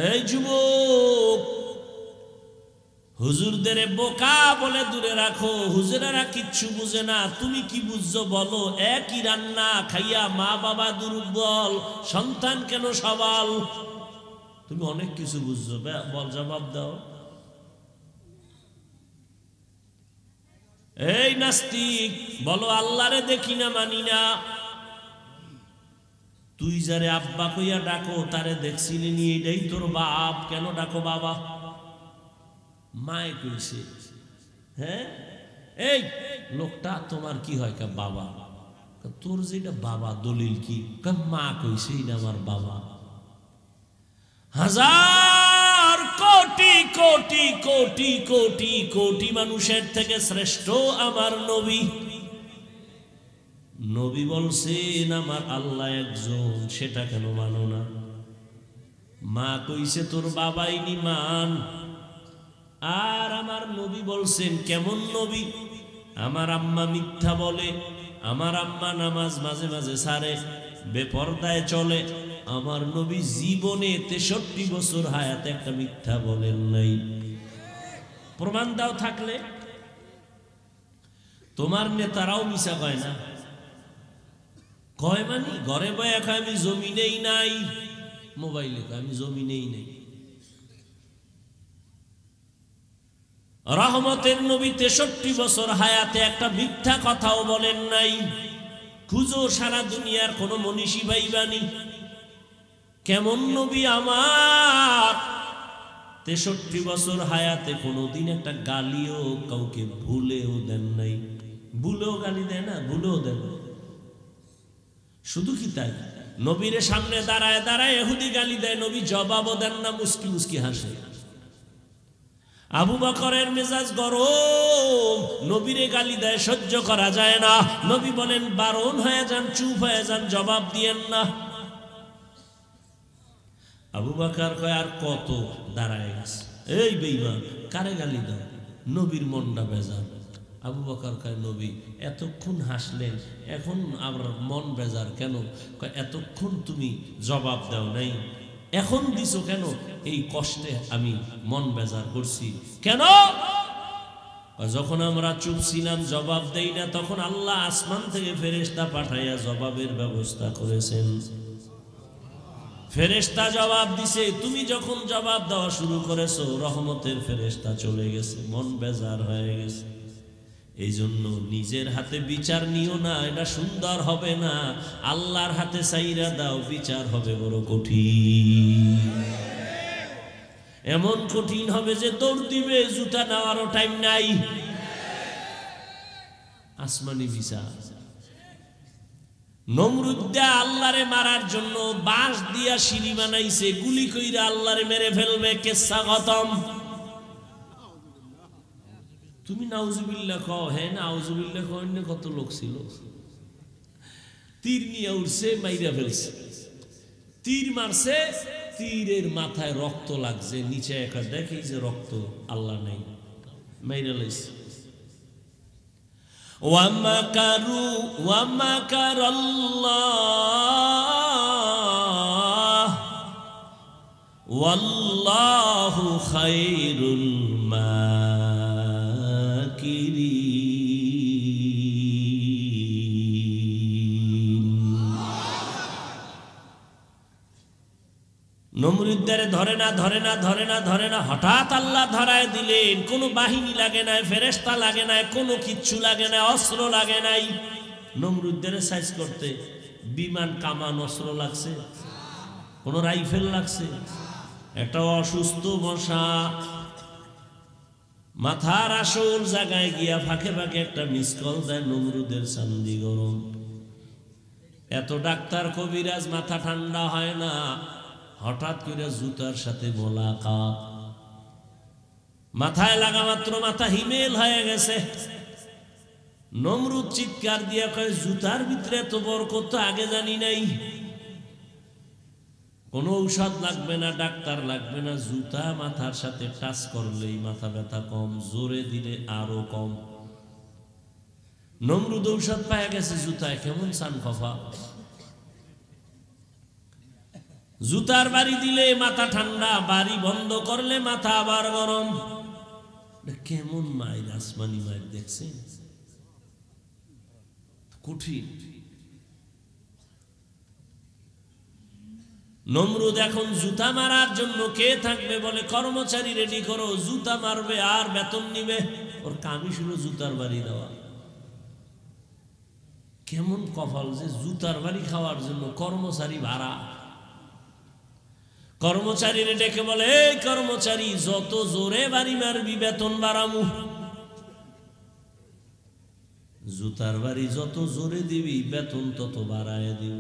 S1: এই যুবক, হুজুরদের বোকা বলে দূরে রাখো। হুজুরেরা কিচ্ছু বুঝে না, তুমি কি বুঝছো বলো? একই রান্না খাইয়া মা বাবা দুর্বল, সন্তান কেন সবাল? তুমি অনেক কিছু বুঝছো, বল, জবাব দাও। এই নাস্তিক, বলো আল্লাহরে দেখি না, মানি না। তুই যারে আব্বা কইয়া ডাকো তারে দেখছিলি নি? এটাই তোর বাপ, কেন ডাকো বাবা? মায়ে কইছে, হ্যাঁ এই লোকটা তোমার কি হয়? কা বাবা। তোর যেটা বাবা দলিল কি? মা কইছে এটা আমার বাবা। হাজার কোটি কোটি কোটি কোটি কোটি মানুষের থেকে শ্রেষ্ঠ আমার নবী। নবী বলছেন আমার আল্লাহ একজন, সেটা কেন মানো না? মা কইছে তোর বাবাই নি, মান। আর আমার নবী বলছেন, কেমন নবী? আমার আম্মা মিথ্যা বলে, আমার আম্মা নামাজ মাঝে মাঝে ছাড়ে, বেপরদায় চলে। আমার নবী জীবনে 63 বছর হায়াতে একটা মিথ্যা বলেন নাই। প্রমাণ দাও থাকলে। তোমার নেতারাও মিছা কয় না, কয় মানি ঘরে বয়ে কয় আমি জমিনেই নাই, মোবাইলে কয় আমি জমিনেই নাই। রহমতের নবী 63 বছর হায়াতে একটা মিথ্যা কথাও বলেন নাই। খুঁজো সারা দুনিয়ার কোন মনীষী ভাইবানি, কেমন নবী আমার 63 বছর হায়াতে কোনদিন একটা গালিও কাউকে ভুলেও দেন নাই। ভুলেও গালি দেয় না, ভুলেও দেন। শুধু কি তাই, নবীর সামনে দাঁড়ায় দাঁড়ায় ইহুদি গালি দেয়, নবী জবাবও দেন না, মুস্কি মুস্কি হাসে। আবু বকরের মেজাজ গরম, নবীরে গালি দেয়, সহ্য করা যায় না। নবী বলেন বারণ হয়ে যান, চুপ হয়ে যান, জবাব দিয়েন না। আবু বকর কয় আর কত, দাঁড়ায় গেছে। এই বেঈমান, কারে গালি দাও? নবীর মনটা বেজার। আবু বকর কয় নবী এতক্ষণ হাসলেন, এখন আমার মন বেজার কেন? কয় এতক্ষণ তুমি জবাব দাও নাই, এখন দিছো কেন? এই কষ্টে আমি মন বেজার করছি। কেন? যখন আমরা চুপ ছিলাম, জবাব দেই না, তখন আল্লাহ আসমান থেকে ফেরেশতা পাঠাইয়া জবাবের ব্যবস্থা করেছেন। ফেরেশতা জবাব দিছে, তুমি যখন জবাব দেওয়া শুরু করেছো, রহমতের ফেরেশতা চলে গেছে, মন বেজার হয়ে গেছে। এই জন্য নিজের হাতে বিচার নিও না, এটা সুন্দর হবে না। আল্লাহর হাতে চাইরা দাও, বিচার হবে বড় কঠিন। এমন কঠিন হবে যে দৌড় দিবে, জুতা নেওয়ারও টাইম নাই। আসমানি বিচার। নমরুদ আল্লাহরে মারার জন্য বাঁশ দিয়া সিঁড়ি বানাইছে, গুলি কইরা আল্লাহরে মেরে ফেলবে, কেসা খতম। তুমি নাউজুবিল্লাহ কও, হ্যাঁ নাউজুবিল্লাহ কও, অন্য কত লোক ছিল। তীর নিয়ে উঠছে, মাইরা ফেলছে। তীর মারছে, তীরের মাথায় রক্ত লাগছে, নিচে একটা দেখি যে রক্ত, আল্লাহ নাই, মাইরা লাইছে। ওয়ামাকারু ওয়ামাকারাল্লাহ ওয়াল্লাহু খায়রুল মাকিরিন। নমরুদ্দারে ধরে না ধরে না ধরে না ধরে না, হঠাৎ আল্লাহ ধরায় দিলেন। কোনো বাহিনী লাগে নাই, ফেরেশতা লাগে নাই, কোনো কিচ্ছু লাগে নাই, অস্ত্র লাগে নাই। নমরুদ্দারে সাইজ করতে বিমান, কামান, অস্ত্র লাগছে? কোনো রাইফেল লাগছে? একটা অসুস্থ মশা মাথার আসল জায়গায় গিয়া ফাঁকে ফাঁকে একটা মিস কল দেয়, নমরুদের চান্দি গরম। এত ডাক্তার কবিরাজ, মাথা ঠান্ডা হয় না। হঠাৎ করে জুতার সাথে মোলাকাত, মাথায় লাগা মাত্র মাথা হিমেল হয়ে গেছে। নমরুদ চিৎকার দিয়া কয়, জুতার ভিতরে এত বরকত তো আগে জানি নাই। কোনো ঔষধ লাগবে না, ডাক্তার লাগবে না, জুতা মাথার সাথে টাচ করলেই মাথা ব্যথা কম, জোরে দিলে আরো কম। নমরুদ ঔষধ পাওয়া গেছে জুতায়, কেমন চান খফা। জুতার বাড়ি দিলে মাথা ঠান্ডা, বাড়ি বন্ধ করলে মাথা আবার গরম। কেমন মায়ের, আসমানি মায়ের দেখছেন, কঠিন। নমরুদ এখন জুতা মারার জন্য কে থাকবে বলে, কর্মচারী রেডি করো, জুতা মারবে আর বেতন নিবে। ওর কামি ছিল জুতার বাড়ি দেওয়া। কেমন কপাল যে জুতার বাড়ি খাওয়ার জন্য কর্মচারী ভাড়া। কর্মচারীরে ডেকে বলে, এই কর্মচারী, যত জোরে বাড়ি মারবি বেতন বাড়ামু। জুতার বাড়ি যত জোরে দিবি বেতন তত বাড়ায় দিব।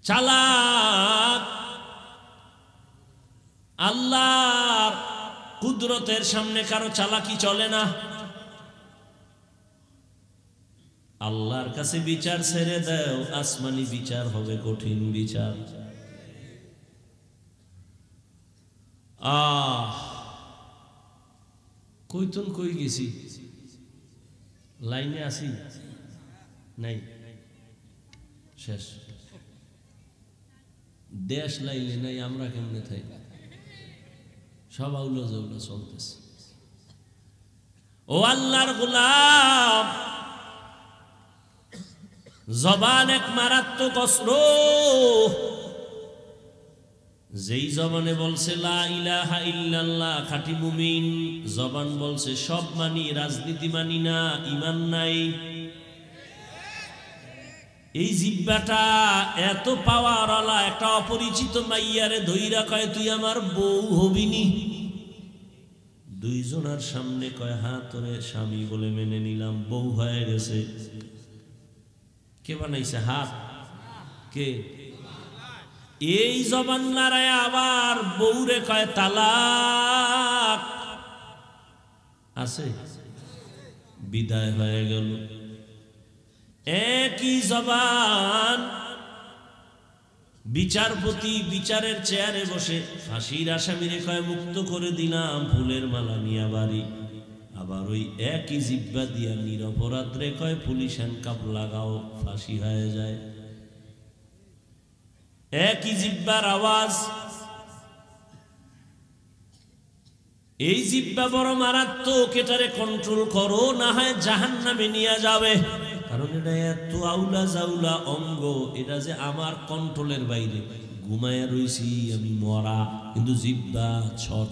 S1: চালাক, আল্লাহর কুদরতের সামনে কারো চালাকি চলে না। আল্লাহর কাছে বিচার ছেড়ে দাও, আসমানি বিচার হবে কঠিন বিচার। কইতন কই গেছি, লাইনে আসি নাই, শেষ। দেশ লাইনে নাই, আমরা কেমনে থাই, সব আউলা জাউলা চলতেছে। ও আল্লাহর গোলাম, জবান এক মারাত্মক অস্ত্র। যেই জবানে বলছে লা ইলাহা ইল্লাল্লাহ, খাঁটি মুমিন। জবান বলছে সব মানি, রাজনীতি মানি না, ঈমান নাই। এই জিহ্বাটা এত পাওয়ারওয়ালা, একটা অপরিচিত মাইয়ারে ধইরা কয়, তুই আমার বউ হবিনি। দুইজনের সামনে কয়, হ্যাঁ তোরে স্বামী বলে মেনে নিলাম, বউ হয়ে গেছে। কে বানাইছে হাত? কে? এই জবান লড়ায় আবার বউরে কয় তালাক। আছে? বিদায় হয়ে গেল। একই জবান বিচারপতি বিচারের চেয়ারে বসে ফাঁসির আসামিরে কয় মুক্ত করে দিলাম, ফুলের মালা নিয়ে বাড়ি। আবার ওই একই জিহ্বা দিয়া নিরপরাধরে কয় পুলিশ হ্যান্ডকাপ লাগাও, ফাঁসি হয়ে যায়। একই জিহ্বার আওয়াজ। এই জিহ্বা বড় মারাত্মক, এটারে কন্ট্রোল করো, না হয় জাহান্নামে নিয়ে যাবে। কারণ এটা এত আউলা জাউলা অঙ্গ, এটা যে আমার কন্ট্রোলের বাইরে। ঘুমায়া রইছি আমি মরা, কিন্তু জিহ্বা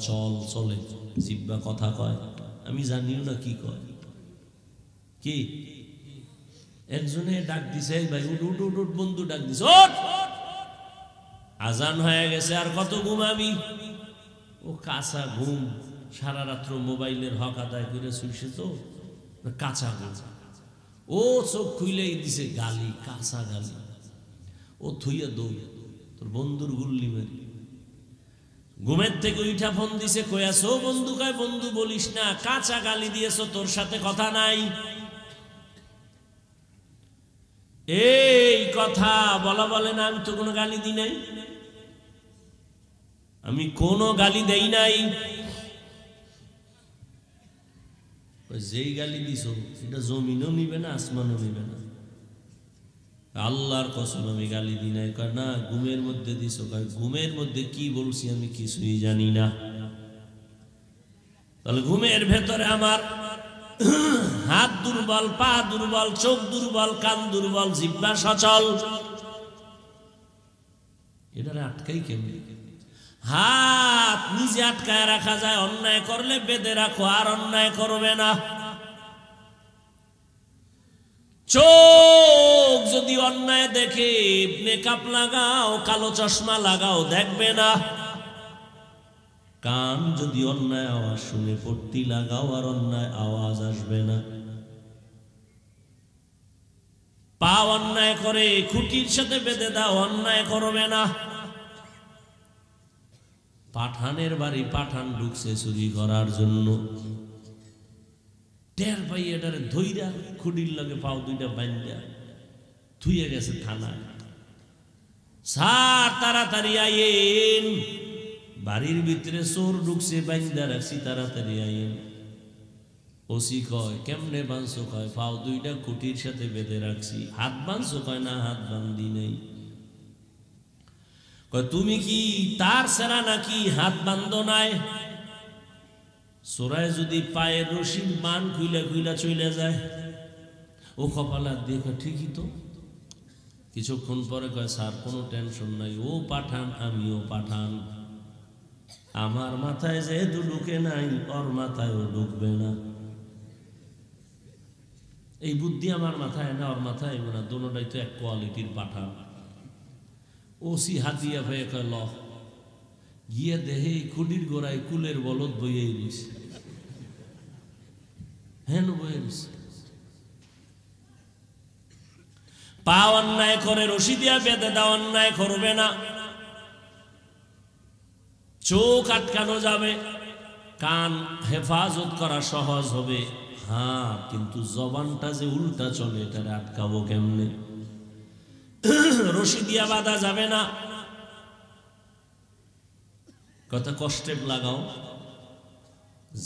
S1: চল চলে, জিহ্বা কথা কয়, আমি জানিও না কি কয়। কি একজনে ডাক দিছে, ভাই উঠ উঠ উঠ, বন্ধু ডাক দিছে, ওঠ। আজান হয়ে গেছে, আর কত ঘুমাবি? ও কাঁচা ঘুম, সারা রাত্র মোবাইলের হক আদায় করে শুইছে, তো কাঁচা ঘুম। ও চোখ খুইলেই দিছে গালি, কাঁচা গালি। ও থুইয়া দৌড়, তোর বন্ধুর গুল্লি মারি। ঘুমের থেকে উঠা ফোন দিছে, কয়াছ বন্ধু? কয় বন্ধু বলিস না, কাঁচা গালি দিয়েছ, তোর সাথে কথা নাই। এই কথা বলা বলে না, আমি তো কোনো গালি দিই নাই, আমি কোনো গালি দেই নাই। যেই গালি দিছ এটা জমিনও নিবে না, আসমানও নিবে না। আল্লাহর কসম আমি গালি দিই নাই। কয় না, ঘুমের মধ্যে দিছ। কয় ঘুমের মধ্যে কি বলছি আমি কিছুই জানি না। তাহলে ঘুমের ভেতরে আমার হাত দুর্বল, পা দুর্বল, চোখ দুর্বল, কান দুর্বল, জিহ্বা সচল, এটারে আটকাই কেমনি? হাত নিজে আটকায় রাখা যায়, অন্যায় করলে বেঁধে রাখো, আর অন্যায় করবে না। চোখ যদি অন্যায় দেখে মেকআপ লাগাও, কালো চশমা লাগাও, দেখবে না। কান যদি অন্যায় আওয়াজ শুনে পট্টি লাগাও, আর অন্যায় আওয়াজ আসবে না। পা অন্যায় করে খুঁটির সাথে বেঁধে দাও, অন্যায় করবে না। পাঠানের বাড়ি পাঠান ঢুকছে চুরি করার জন্য, টের পাই এটারে ধইরা খুঁটির লগে পাও দুইটা বান্ধা থুইয়ে গেছে থানায়। স্যার তাড়াতাড়ি আইন, বাড়ির ভিতরে চোর ঢুকছে, বান্ধা রাখছি, তাড়াতাড়ি আইন। ওসি কয় কেমনে বাঁধছো? কয় পাও দুইটা খুঁটির সাথে বেঁধে রাখছি। হাত বাঁধছো? কয় না, হাত বান্ধি নেই। কয় তুমি কি তার সেরা নাকি হাত বান্ধো নাই? চোরায় যদি পায়ের রশির মান খুইলা খুইলা চলে যায়, ও কপালা দেখো ঠিকই তো। কিছুক্ষণ পরে কয় স্যার কোনো টেনশন নাই, ও পাঠান আমিও পাঠান, আমার মাথায় যেহেতু ঢুকে নাই ওর মাথায়ও ঢুকবে না। এই বুদ্ধি আমার মাথায় না, ওর মাথায় না, দোনোটাই তো এক কোয়ালিটির পাঠান। ওসি হাতিয়া হয়ে কয় ল, গিয়ে দেহে খুঁটির গোড়ায় কুলের বলদ বইয়ে দিছে, হেন বইয়ে দিছে। পা অন্যায় করে রশি দিয়া বেঁধে দাও, অন্যায় করবে না। চোখ আটকানো যাবে, কান হেফাজত করা সহজ হবে, হ্যাঁ, কিন্তু জবানটা যে উল্টা চলে এটা আটকাবো কেমনে? রশি দিয়া বাঁধা যাবে না। কথা কষ্টে লাগাও,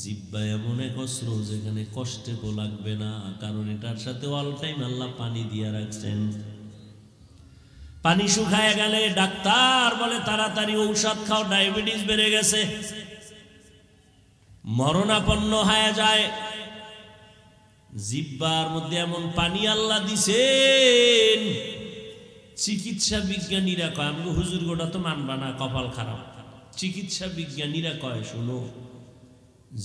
S1: জিহ্বা এমন এক অস্ত্র যেখানে কষ্টে লাগবে না, কারণ এটার সাথে অল টাইম আল্লাহ পানি দিয়া রাখছেন। পানি শুকায় গেলে ডাক্তার বলে তাড়াতাড়ি ঔষধ খাও, ডায়াবেটিস বেড়ে গেছে, মরণাপন্ন হয়ে যায়। জিহ্বার মধ্যে এমন পানি আল্লাহ দিছেন, চিকিৎসা বিজ্ঞানীরা কয়, আমি হুজুর গোটা তো মানবা না, কপাল খারাপ। চিকিৎসা বিজ্ঞানীরা কয় শোনো,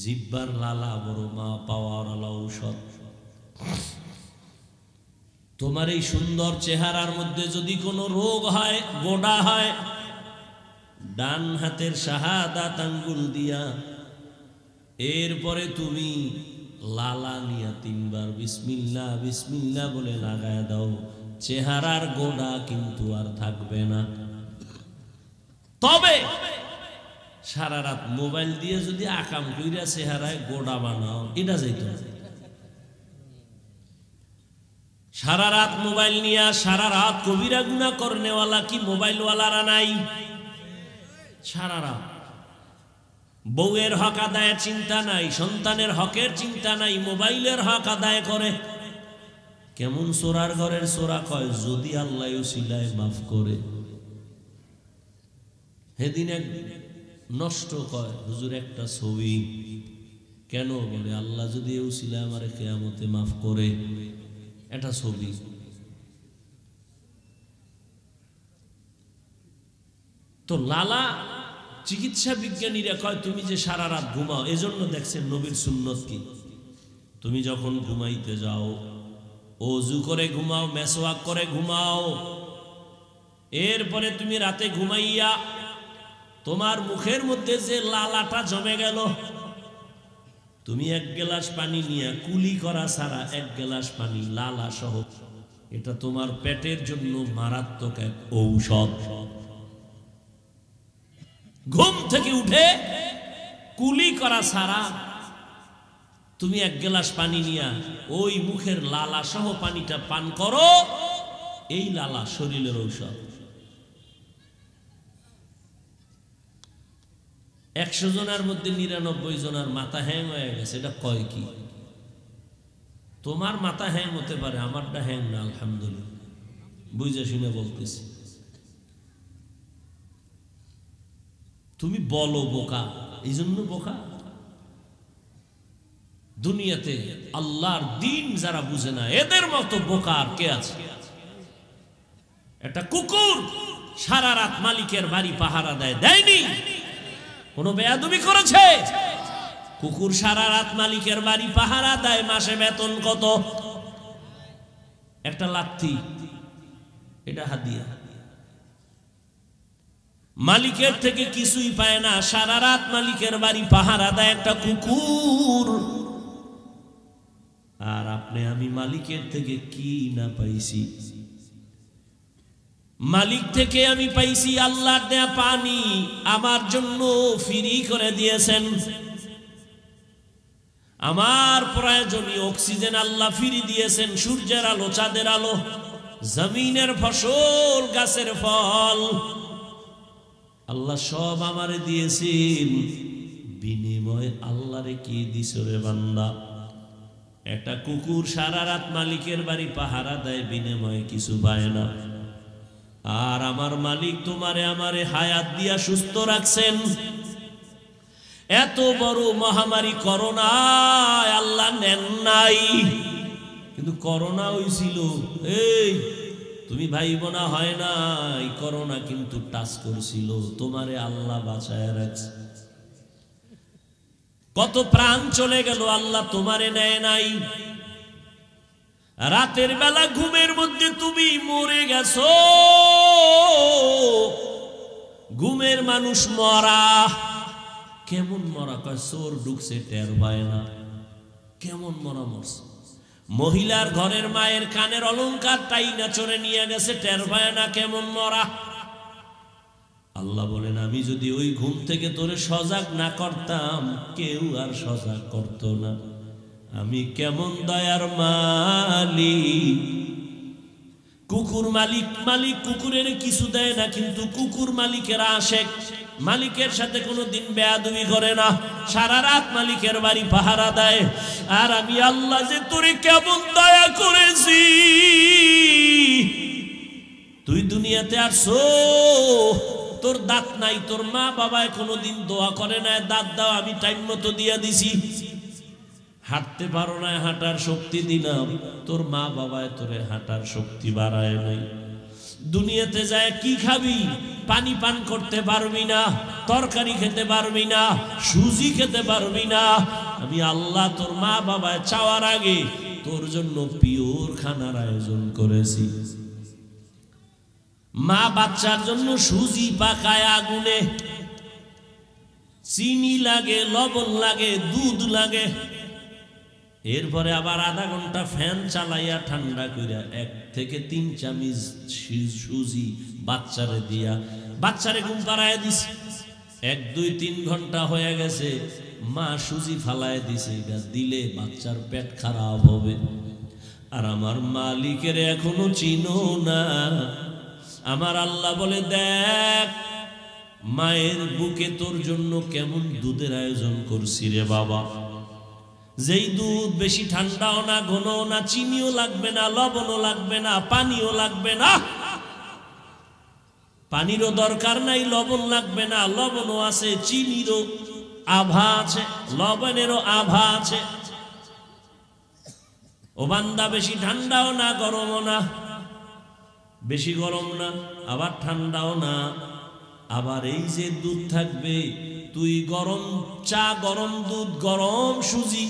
S1: জিহ্বার লালা বড় মা পাওয়ার ঔষধ। তোমার এই সুন্দর চেহারার মধ্যে যদি কোনো রোগ হয়, গোডা হয়, ডান হাতের শাহাদাত আঙ্গুল দিয়া এরপরে তুমি লালা নিয়া 3 বার বিসমিল্লাহ বিসমিল্লাহ বলে লাগায় দাও, চেহারার গোডা কিন্তু আর থাকবে না। তবে সারা রাত মোবাইল দিয়ে যদি আকাম কইরা চেহারায় গোডা বানাও, এটা যাইতো না। সারা রাত মোবাইল নিয়া সারা রাত কবিরা গুনাহ করনেওয়ালা কি মোবাইলওয়ালারা নাই? সারা রাত বউয়ের হক আদায়ের চিন্তা নাই, সন্তানের হকের চিন্তা নাই, মোবাইলের হক আদায় করে। কেমন সোরার ঘরের সোরা কয়, যদি আল্লাহ উসিলায় মাফ করে। সেদিন এক নষ্ট কয়, হুজুর একটা ছবি, কেন? বলে আল্লাহ যদি উসিলায় আমার কিয়ামতে মাফ করে, এটা ছবি। তো লালা চিকিৎসা বিজ্ঞানীরা কয় তুমি যে সারা রাত ঘুমাও, এজন্য দেখছেন নবীর সুন্নত কি, তুমি যখন ঘুমাইতে যাও ওযু করে ঘুমাও, মেসওয়াক করে ঘুমাও, এরপরে তুমি রাতে ঘুমাইয়া তোমার মুখের মধ্যে যে লালাটা জমে গেল, তুমি এক গ্লাস পানি নিয়ে কুলি করা ছাড়া এক গ্লাস পানি লালা সহ, এটা তোমার পেটের জন্য মারাত্মক এক ঔষধ। ঘুম থেকে উঠে কুলি করা ছাড়া তুমি এক গ্লাস পানি নিয়া ওই মুখের লালা সহ পানিটা পান করো, এই লালা শরীরের ঔষধ। 100 জনের মধ্যে 99 জনের মাথা হ্যাং হয়ে গেছে, এটা কয় কি? তোমার মাথা হ্যাং হতে পারে, আমারটা হ্যাং না, আলহামদুলিল্লাহ, বুঝে শুনে বলতেছি। তুমি বলো বোকা, এই জন্য বোকা। দুনিয়াতে আল্লাহর দিন যারা বুঝে না, এদের মতো বোকা আর কে আছে? একটা কুকুর সারা রাত মালিকের বাড়ি পাহারা দেয়, দেয়নি? কোনো বেয়াদবি করেছে? কুকুর সারা রাত মালিকের বাড়ি পাহারা দেয়, মাসে বেতন কত? একটা লাথি, এটা হাদিয়া। মালিকের থেকে কিছুই পায় না, সারা রাত মালিকের বাড়ি পাহারা দেয় একটা কুকুর। আর আপনি আমি মালিকের থেকে কি না পাইছি? মালিক থেকে আমি পাইছি আল্লাহর দেয়া পানি, আমার জন্য ফ্রি করে দিয়েছেন। আমার প্রয়োজনীয় অক্সিজেন আল্লাহ ফ্রি দিয়েছেন, সূর্যের আলো, চাঁদের আলো, জমিনের ফসল, গাছের ফল, আল্লাহ সব আমারে দিয়েছেন। বিনিময় আল্লাহরে কি দিছ রে বান্দা? একটা কুকুর সারা রাত মালিকের বাড়ি পাহারা দেয়, বিনিময়ে কিছু পায় না। আর আমার মালিক তোমারে আমারে হায়াত দিয়া সুস্থ রাখছেন। এত বড় মহামারী করোনা আল্লাহ নেন নাই, কিন্তু করোনা হইছিল, এই তুমি ভাইব না হয় না, এই করোনা কিন্তু টাচ করছিল, তোমারে আল্লাহ বাঁচায় রাখছে। কত প্রাণ চলে গেল, আল্লাহ তোমারে নেয় নাই। রাতের বেলা ঘুমের মধ্যে তুমি মরে গেছো। ঘুমের মানুষ মরা, কেমন মরা? কয় চোর ঢুকছে টের পায় না, কেমন মরা মরছে। মহিলার ঘরের মায়ের কানের অলংকার টাইনা চড়ে নিয়ে গেছে, টের পায় না, কেমন মরা। আল্লাহ বলেন, আমি যদি ওই ঘুম থেকে তোরে সজাগ না করতাম, কেউ আর সজাগ করত না। আমি কেমন দয়ার মালিক। কুকুর মালিক কুকুরের কিছু দেয় না, কিন্তু কুকুর মালিকের আশেক, মালিকের সাথে কোনোদিন বেয়াদবি করে না, সারা রাত মালিকের বাড়ি পাহারা দেয়। আর আমি আল্লাহ যে তোরে কেমন দয়া করেছি, তুই দুনিয়াতে আসছো, তোর দাঁত নাই, তোর মা বাবায় কোনোদিন দোয়া করে না, দাঁত দাও, আমি টাইম মতো দিয়া দিছি। হাঁটতে পারো না, হাঁটার শক্তি দিলাম, তোর মা বাবায় তোরে হাঁটার শক্তি বাড়ায় নাই। দুনিয়াতে যায় কি খাবি? পানি পান করতে পারবি না, তরকারি খেতে পারবি না, সুজি খেতে পারবি না। আমি আল্লাহ তোর মা বাবায় চাওয়ার আগে তোর জন্য পিওর খানার আয়োজন করেছি। মা বাচ্চার জন্য সুজি পাকায় আগুনে, চিনি লাগে, লবণ লাগে, দুধ লাগে, এরপরে আবার আধা ঘন্টা ফ্যান চালাইয়া ঠান্ডা কইরা 1 থেকে 3 চামচ সুজি বাচ্চারে দিয়া বাচ্চারে ঘুম পাড়ায় দিছে। 1, 2, 3 ঘন্টা হয়ে গেছে, মা সুজি ফালায় দিছে, দিলে বাচ্চার পেট খারাপ হবে। আর আমার মালিকের এখনো চিনো না। আমার আল্লাহ বলে, দেখ মায়ের বুকে তোর জন্য কেমন দুধের আয়োজন করছি রে বাবা। যেই দুধ বেশি ঠান্ডাও না, ঘনও না, চিনিও লাগবে না, লবণও লাগবে না, পানিও লাগবে না। পানিরও দরকার নাই, লবণ লাগবে না, লবণও আছে, চিনিরও আভা আছে, লবণেরও আভা আছে। ও বান্দা, বেশি ঠান্ডাও না, গরমও না, বেশি গরম না, আবার ঠান্ডাও না। আবার এই যে দুধ থাকবে, তুই গরম চা, গরম দুধ, গরম সুজি,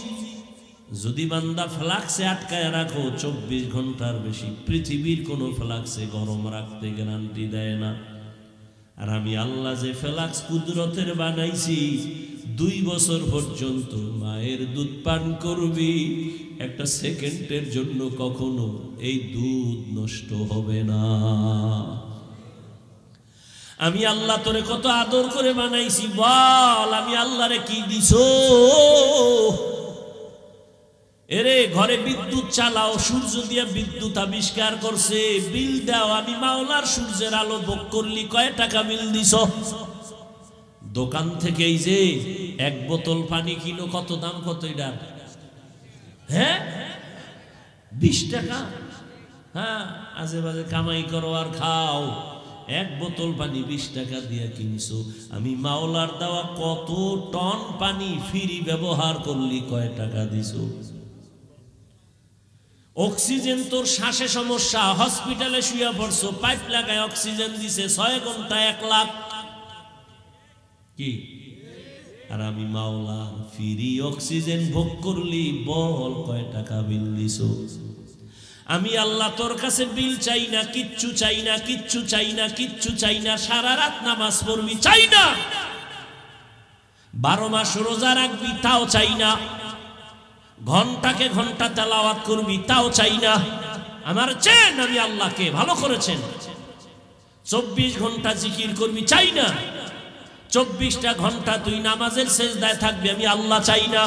S1: যদি বান্দা ফ্লাক্সে আটকায় রাখো 24 ঘন্টার বেশি, পৃথিবীর কোনো ফ্লাক্সে গরম রাখতে গ্যারান্টি দেয় না। আর আমি আল্লাহ যে ফ্লাক্স কুদরতের বানাইছি, 2 বছর পর্যন্ত মায়ের দুধ পান করবি, একটা সেকেন্ডের জন্য কখনো এই দুধ নষ্ট হবে না। আমি আল্লাহ তোরে কত আদর করে বানাইছি, বল আমি আল্লাহরে কি দিছো? এরে ঘরে বিদ্যুৎ চালাও, সূর্য দিয়ে বিদ্যুৎ আবিষ্কার করছে, বিল দাও। আমি মাওলার সূর্যের আলো ভোগ করলি, কয় টাকা বিল দিছ? দোকান থেকে এই যে 1 বোতল পানি কিনো, কত দাম? কত এটা? হ্যাঁ 20 টাকা। হ্যাঁ আজে বাজে কামাই করো আর খাও। 1 বোতল পানি 20 টাকা দিয়ে কিনছো। আমি মাওলার দেওয়া কত টন পানি ফ্রি ব্যবহার করলি, কয় টাকা দিছো? অক্সিজেন, তোর শ্বাসে সমস্যা, হসপিটালে শুয়ে পড়ছো, পাইপ লাগায় অক্সিজেন দিছে, 6 ঘন্টা 1 লাখ কি? আর আমি মাওলার ফ্রি অক্সিজেন ভোগ করলি, বল কয় টাকা বিল দিছো? আমি আল্লাহ তোর কাছে বিল চাই না, কিচ্ছু চাই না, কিচ্ছু চাই না, কিচ্ছু চাই না। সারা রাত নামাজ পড়বি, চাই না। 12 মাস রোজা রাখবি, তাও চাই না। ঘন্টাকে ঘন্টা তেলাওয়াত করবি, তাও চাই না। আমার চেন আমি আল্লাহকে ভালো করেছেন। 24 ঘন্টা জিকির করবি, চাই না। 24টা ঘন্টা তুই নামাজের সেজদায় থাকবি, আমি আল্লাহ চাই না।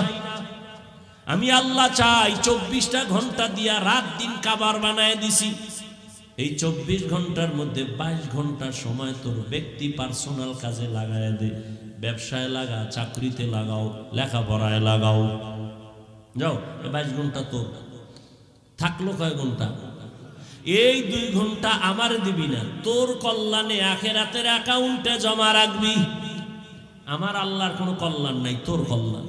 S1: আমি আল্লাহ চাই 24টা ঘন্টা দিয়া রাত দিন কাবার বানায় দিছি। এই 24 ঘন্টার মধ্যে 22 ঘন্টা সময় তোর ব্যক্তি পার্সোনাল কাজে লাগায় দে। ব্যবসায় লাগা, চাকরিতে লাগাও, লেখাপড়ায় লাগাও। যাও 22 ঘন্টা তোর থাকলো, কয় ঘন্টা? এই 2 ঘন্টা আমার দিবি না, তোর কল্যাণে আখিরাতের অ্যাকাউন্টে জমা রাখবি। আমার আল্লাহর কোনো কল্যাণ নাই, তোর কল্যাণ।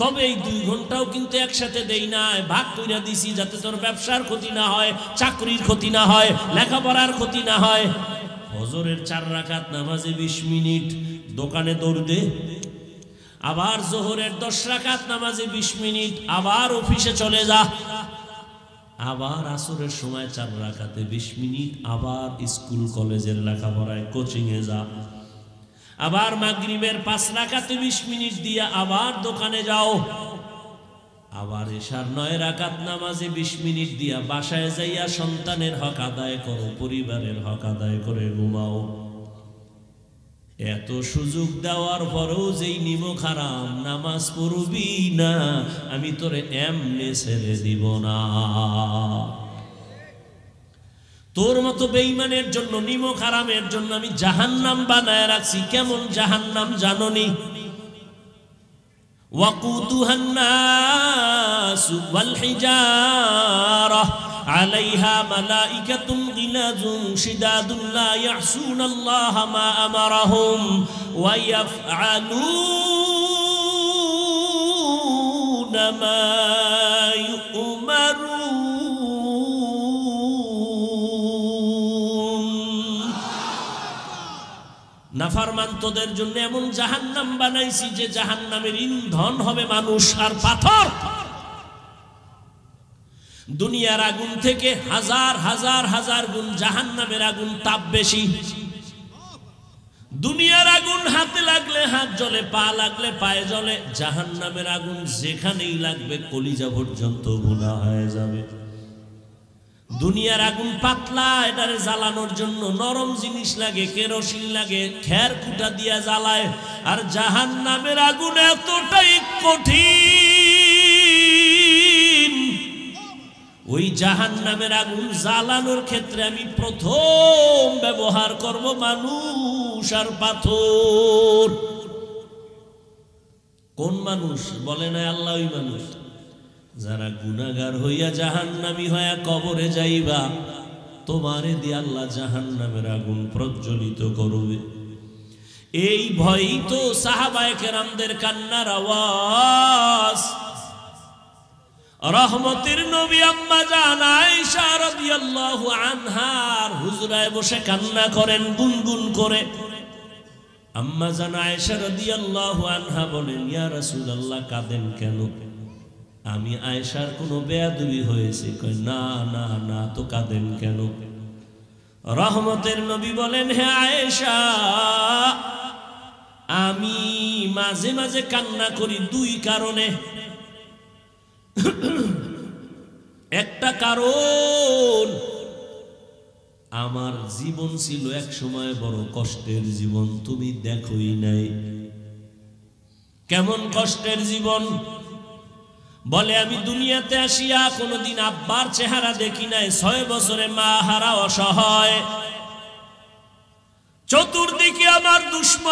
S1: তবে এই 2 ঘন্টাও কিন্তু একসাথে দেই না, ভাগ কইরা দিছি, যাতে তোর ব্যবসার ক্ষতি না হয়, চাকরির ক্ষতি না হয়, লেখাপড়ার ক্ষতি না হয়। ফজরের 4 রাকাত নামাজে 20 মিনিট দোকানে দৌড় দে। আবার জোহরের 10 রাকাত নামাজে 20 মিনিট, আবার অফিসে চলে যা। আবার আসরের সময় 4 রাকাতে 20 মিনিট, আবার স্কুল কলেজের লেখাপড়ায় কোচিংয়ে যা। আবার মাগরিবের 5 রাকাতে 20 মিনিট দিয়ে আবার দোকানে যাও। আবার এশার 9 রাকাত নামাজে 20 মিনিট দিয়া বাসায় যাইয়া সন্তানের হক আদায় করো, পরিবারের হক আদায় করে ঘুমাও। এত সুযোগ দেওয়ার পরেও যেই নিমক হারাম, নামাজ পড়বি না, আমি তোরে এমনে ছেড়ে দিব না। তোর মতো বেঈমানের জন্য, নিমক হারামের জন্য আমি জাহান্নাম বানায় রাখছি। কেমন জাহান্নাম জানোনি? ওয়াকুদুহান নাসু ওয়াল হিজারাহ আলাইহা মালাইকাতুন গিলাযুন শিদাদুন লা ইয়াসুনাল্লাহা মা আমারাহুম ওয়া ইয়াফআলুনা মা ইউমারুন। নাফরমান তোদের জন্য এমন জাহান্নাম বানাইছি যে জাহান্নামের ইন্ধন হবে মানুষ আর পাথর। দুনিয়ার আগুন থেকে হাজার হাজার হাজার গুণ জাহান্নামের আগুন তাপ বেশি। দুনিয়ার আগুন হাতে লাগলে হাত জ্বলে, পা লাগলে পায়ে জ্বলে। জাহান্নামের আগুন যেখানেই লাগবে কলিজা পর্যন্ত ভুনা হয়ে যাবে। দুনিয়ার আগুন পাতলা, এটারে জ্বালানোর জন্য নরম জিনিস লাগে, কেরোসিন লাগে, খের কুটা দিয়া জ্বালায়। আর জাহান্নামের আগুন এতটাই কঠিন, ওই জাহান্নামের আগুন জ্বালানোর ক্ষেত্রে আমি প্রথম ব্যবহার করব মানুষ আর পাথর। কোন মানুষ? বলে না আল্লাহ, ওই মানুষ যারা গুনাহগার হইয়া জাহান্নামী হইয়া কবরে যাইবা, তোমারে দিয়ে আল্লাহ জাহান্নামের আগুন প্রজ্বলিত করবে। এই ভয়ই তো সাহাবায়ে কেরামদের কান্নার আওয়াজ। রহমতের নবী আম্মা জান আয়েশা রাদিয়াল্লাহু আনহার হুজরায় বসে কান্না করেন গুনগুন করে। আম্মা জান আয়েশা রাদিয়াল্লাহু আনহা বলেন, ইয়া রাসূলুল্লাহ কাঁদেন কেন? আমি আয়েশার কোনো বেয়াদবি হয়েছে? কয় না না না, তো কাঁদেন কেন? রহমতের নবী বলেন, হে আয়েশা, আমি মাঝে মাঝে কান্না করি দুই কারণে। একটা কারণ, আমার জীবন ছিল এক সময় বড় কষ্টের জীবন, তুমি দেখোই নাই। কেমন কষ্টের জীবন? বলে আমি দুনিয়াতে আসিয়া কোনোদিন আব্বার চেহারা দেখি নাই, 6 বছরে মা হারা অসহায়, চতুর্দিকে আমার দুশমন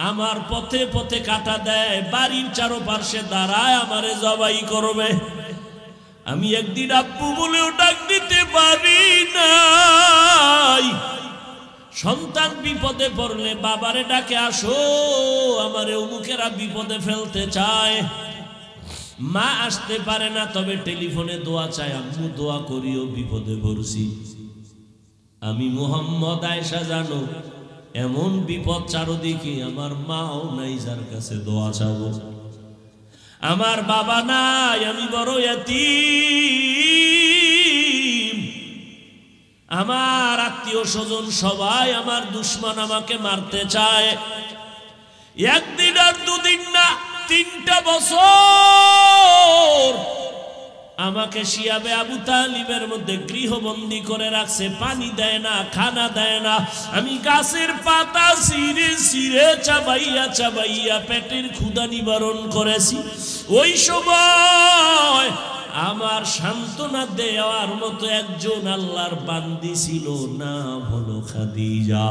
S1: আমার পথে পথে কাটা দেয়, বাড়ির চারপাশে দাঁড়ায় আমারে জবাই করবে। আমি একদিন আব্বু বলেও ডাক দিতে পারি নাই। সন্তান বিপদে পড়লে বাবারে ডাকে, আসো আমারে অমুকেরা বিপদে ফেলতে চায়। মা আসতে পারে না, তবে টেলিফোনে দোয়া চায়, আম্মু দোয়া করিও বিপদে পড়ছি। আমি মুহাম্মদ, আয়েশা জানো এমন বিপদ চারদিকে, আমার মাও নাই যার কাছে দোয়া চাবো। আমার বাবা নাই, আমি বড় ইয়াতীম। আমার আত্মীয় স্বজন সবাই আমার দুশমন, আমাকে মারতে চায়। একদিন আর দুদিন না, 3টা বছর আমাকে শিয়াবে আবু তালিবের মধ্যে গৃহবন্দী করে রাখছে। পানি দেয় না, খানা দেয় না। আমি গাছের পাতা ছিঁড়ে ছিঁড়ে চাবাইয়া চাবাইয়া পেটের ক্ষুধা নিবারণ করেছি। ওই সময় আমার সান্ত্বনা দেওয়ার মতো একজন আল্লাহর বান্দি ছিল, নাম হলো খাদিজা।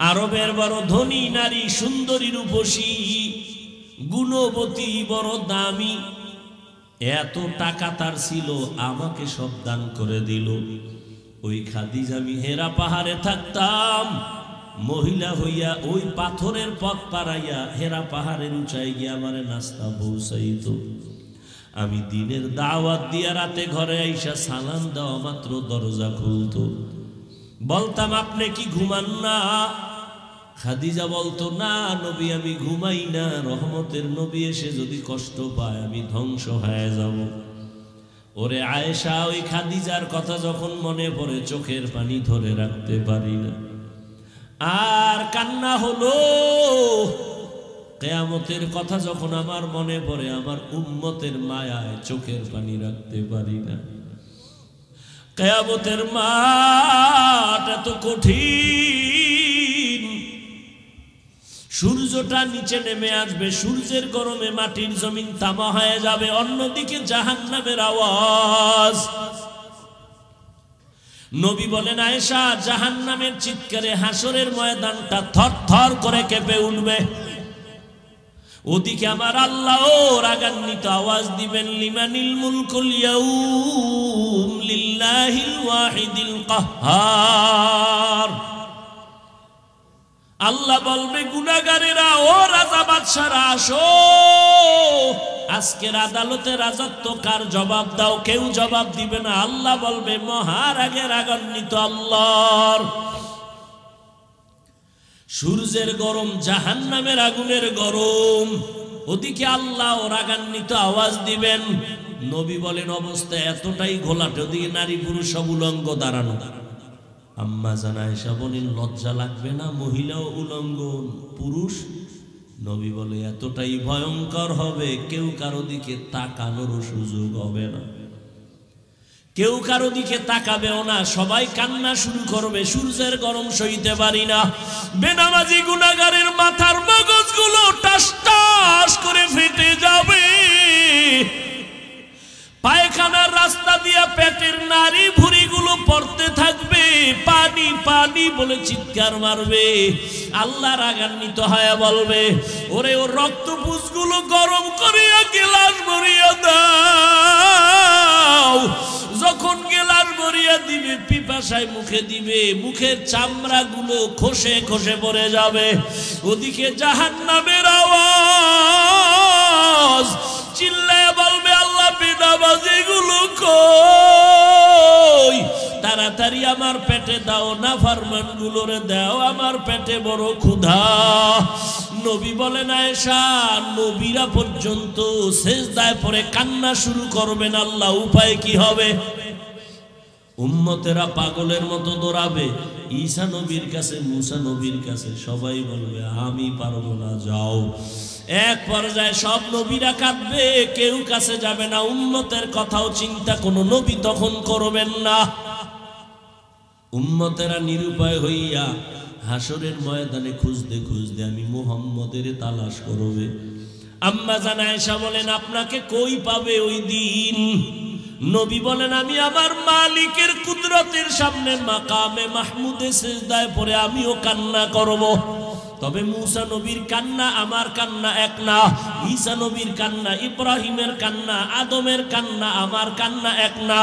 S1: আরবের বড় ধনী নারী, সুন্দরী রূপসী, গুণবতী, বড় দামি। এত টাকা তার ছিল, আমাকে সব দান করে দিল। ওই খাদিজা, আমি হেরা পাহাড়ে থাকতাম, মহিলা হইয়া ওই পাথরের পথ পাড়াইয়া হেরা পাহাড়ের উঁচাই গিয়ে আমারে নাস্তা পৌঁছাইত। আমি দিনের দাওয়াত দিয়া রাতে ঘরে আইসা সালাম দেওয়া মাত্র দরজা খুলত। বলতাম, আপনি কি ঘুমান না? খাদিজা বলতো, না নবী, আমি ঘুমাই না। রহমতের নবী এসে যদি কষ্ট পায়, আমি ধ্বংস হয়ে যাব। ওরে আয়েশা, ওই খাদিজার কথা যখন মনে পড়ে, চোখের পানি ধরে রাখতে পারি না। আর কান্না হলো। কিয়ামতের কথা যখন আমার মনে পড়ে, আমার উম্মতের মায়ায় চোখের পানি রাখতে পারি না। কিয়ামতের মাঠ এত কঠিন। সূর্যটা নিচে নেমে আসবে, সূর্যের গরমে মাটির জমিন তামা হয়ে যাবে। অন্যদিকে জাহান্নামের আওয়াজ। নবী বলেন, আয়েশা, জাহান্নামের চিৎকারে হাসরের ময়দানটা থরথর করে কেঁপে উঠবে। ওদিকে আমার আল্লাহ রাগান্বিত আওয়াজ দিবেন, লিমানিল মুলকুল ইয়াউম লিল্লাহিল ওয়াহিদিল কাহ্হার। আল্লাহ বলবে, গুনাহগারেরা, ও রাজা বাদশারা, আসো, আজকের আদালতে রাজত্ব কার, জবাব দাও। কেউ জবাব দিবে না। আল্লাহ বলবে, মহারাগে রাগান্বিত আল্লাহর। সূর্যের গরম, জাহান্নামের আগুনের গরম। ওদিকে আল্লাহ রাগান্বিত আওয়াজ দিবেন। নবী বলেন, অবস্থা এতটাই ঘোলাটে, ওদিকে নারী পুরুষ সব উলঙ্গ দাঁড়ানো। আম্মা জান আয়েশা বলেন, লজ্জা লাগবে না? মহিলাও উলঙ্গ, পুরুষ। নবী বলে, এতটাই ভয়ঙ্কর হবে, কেউ কারো দিকে তাকানোর সুযোগ হবে না, কেউ কারো দিকে তাকাবেও না। সবাই কান্না শুরু করবে, সূর্যের গরম সইতে পারি না। বেনামাজি গুনাহগারের মাথার মগজগুলো টাস টাস করে ফেটে যাবে। পায়খানার রাস্তা দিয়া পেটের নারী ভুঁড়িগুলো পড়তে থাকবে, পানি পানি বলে চিৎকার মারবে। আল্লাহ রাগান্বিত হয়ে বলবে, ওরে ওর রক্তপুঞ্জগুলো গরম করিয়া গিলাস ভরিয়া দাও। যখন গিলাস ভরিয়া দিবে, পিপাসায় মুখে দিবে, মুখের চামড়াগুলো খসে খসে পড়ে যাবে। ওদিকে জাহান্নামের আওয়াজ চিল্লায় বলবে, আল্লাহ বেনামাজিগুলো কই? তাড়াতাড়ি আমার পেটে দাও, নাফরমানগুলোরে দাও, আমার পেটে বড় ক্ষুধা। নবী বলেন আয়েশা, নবীরা পর্যন্ত সিজদায় পড়ে কান্না শুরু করবেন, আল্লাহ উপায় কি হবে? উম্মতেরা পাগলের মতো দৌড়াবে ঈসা নবীর কাছে, মুসা নবীর কাছে, সবাই বলবে আমি পারবো না, যাও। এক পর্যায়ে সব নবীরা কাঁদবে, কেউ কাছে যাবে না, উম্মতের কথাও চিন্তা কোনো নবী তখন করবেন না। উম্মতেরা নিরুপায় হইয়া হাসরের ময়দানে খুঁজতে খুঁজতে আমি মুহাম্মদের তালাশ করবে। আম্মা জান আয়েশা বলেন আপনাকে কই পাবে ওই দিন? নবী বলেন আমি আমার মালিকের কুদরতের সামনে মাকামে মাহমুদে সিজদায় পড়ে আমিও কান্না করব। তবে মুসা নবীর কান্না আমার কান্না এক না, ঈসা নবীর কান্না, ইব্রাহিমের কান্না, আদমের কান্না, আমার কান্না এক না।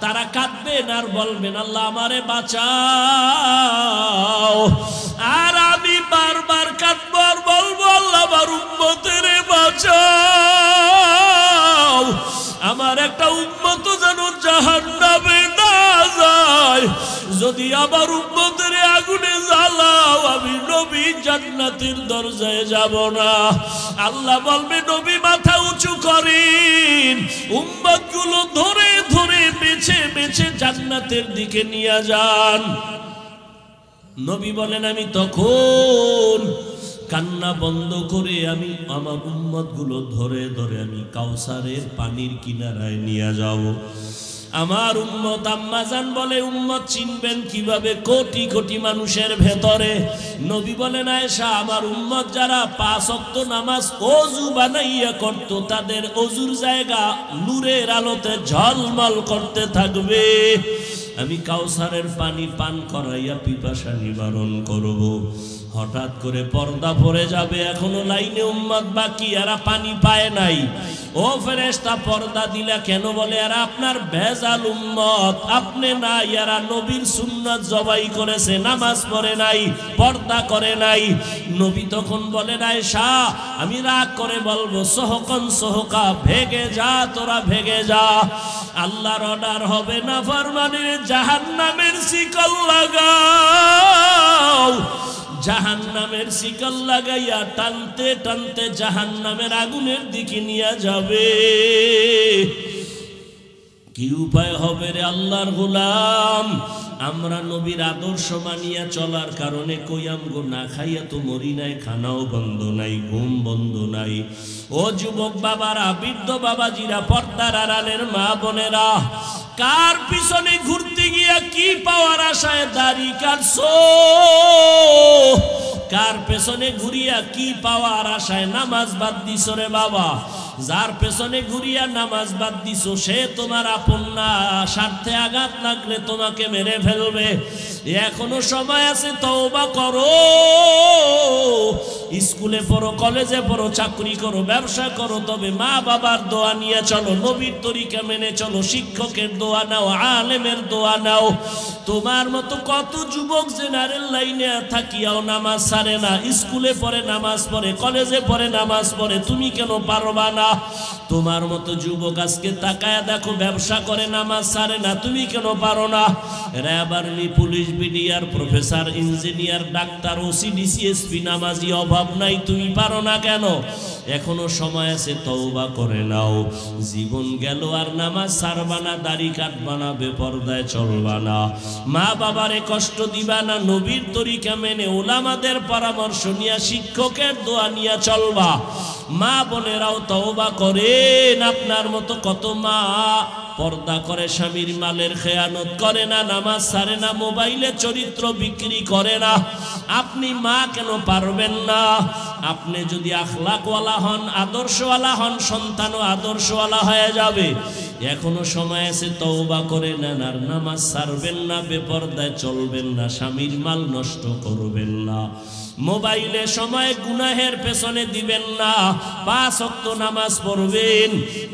S1: তারা কাঁদবেন আর বলবেন আল্লাহ আমারে বাঁচাও, আর আমি বারবার কাঁদবো আর বলবো আল্লাহ আমার উম্মতের বাঁচাও। আমার একটা উম্মত যেন জাহান্নামে না যায়, যদি আমার উম্মতের আগুনে জ্বালাও আমি নবী জান্নাতের দরজায় যাব না। আল্লাহ বলবে নবী মাথা উঁচু করেন, উম্মতগুলো ধরে ধরে বেছে বেছে জান্নাতের দিকে নিয়ে যান। নবী বলেন আমি তখন কান্না বন্ধ করে আমি আমার উম্মতগুলো ধরে ধরে আমি কাউসারের পানির কিনারায় নিয়ে যাব। আমার উম্মত আম্মা জান বলে উম্মত চিনবেন কিভাবে? কোটি কোটি মানুষের ভেতরে। নবী বলেন আয়েশা আমার উম্মত যারা 5 ওয়াক্ত নামাজ ওযু বানাইয়া করত, তাদের ওযুর জায়গা নূরের আলোতে ঝলমল করতে থাকবে। আমি কাউসারের পানি পান করাইয়া পিপাসা নিবারণ করব। হঠাৎ করে পর্দা পড়ে যাবে, এখনো লাইনে উম্মত বাকি, এরা পানি পায় নাই। ও ফেরেশতা পর্দা দিলা কেন? বলে এরা আপনার ভেজাল উম্মত, আপনি না, এরা নবীর সুন্নাত জবাই করেছে, নামাজ পড়ে নাই, পর্দা করে নাই। নবী তখন বলেন আয়েশা আমি রাগ করে বলবো সহকন সহকা, ভেগে যা তোরা ভেগে যা। আল্লাহর অর্ডার হবে না ফরমানের জাহান্নামের শিকল লাগাও। জাহান্নামের শিকল লাগাইয়া টানতে টানতে জাহান্নামের আগুনের দিকে নিয়ে যাবে। কি উপায় হবে রে আল্লাহর গোলাম? আমরা নবীর আদর্শ মানিয়া চলার কারণে কই আমগো না খাইয়া তো মরি নাই, খানাও বন্ধ নাই, ঘুম বন্ধ নাই। ও যুবক বাবারা, বৃদ্ধ বাবাজিরা, পর্দার আড়ালের মা বোনেরা, কার পিছনে ঘুরতে গিয়া কি পাওয়ার আশায় দাড়ি কাটছো? কার পেছনে ঘুরিয়া কি পাওয়ার আশায় নামাজ বাদ দিছো রে বাবা? যার পেছনে ঘুরিয়া নামাজ বাদ দিছো সে তোমার আপন না, স্বার্থে আঘাত লাগলে তোমাকে মেরে ফেলবে। এখনো সময় আছে, তওবা করো। স্কুলে পড়ো, কলেজে পড়ো, চাকরি করো, ব্যবসা করো, তবে মা বাবার দোয়া নিয়ে চলো, নবীর তরিকা মেনে চলো, শিক্ষকের দোয়া নাও, আলেমের দোয়া নাও। তোমার মতো কত যুবক জেনারেল লাইনে থাকিয়াও নামাজ ছাড়ে না, স্কুলে পড়ে নামাজ পড়ে, কলেজে পড়ে নামাজ পড়ে, তুমি কেন পারবা না? তোমার মতো যুবক আজকে তাকায়া দেখো ব্যবসা করে নামাজ ছাড়ে না, তুমি কেন পারো না? RAB, army, police, BDR, professor, engineer, doctor, OC, DC SP নামাজি অভাব নাই, তুমি পারো না কেন? এখনো সময় আছে, তওবা করে নাও। জীবন গেল আর নামাজ ছাড়বা না, দাড়ি কাটবা না, বেপরদায় চলবা না, মা বাবারে কষ্ট দিবা না, নবীর তরিকা মেনে ওলামাদের পরামর্শ নিয়ে শিক্ষকের দোয়া নিয়ে চলবা। মা বোনেরাও তওবা করেন। আপনার মতো কত মা পর্দা করে, স্বামীর মালের খেয়ানত করে না, নামাজ ছাড়ে না, মোবাইলে চরিত্র বিক্রি করে না। আপনি মা কেন পারবেন না? আপনি যদি আখলাকওয়ালা হন, আদর্শওয়ালা হন, সন্তানও আদর্শওয়ালা হয়ে যাবে। এখনো সময় আছে, তওবা করে নেন আর নামাজ ছাড়বেন না, বেপরদায় চলবেন না, স্বামীর মাল নষ্ট করবেন না, মোবাইলে সময় গুনাহের পেছনে দিবেন না, 5 ওয়াক্ত নামাজ পড়বেন।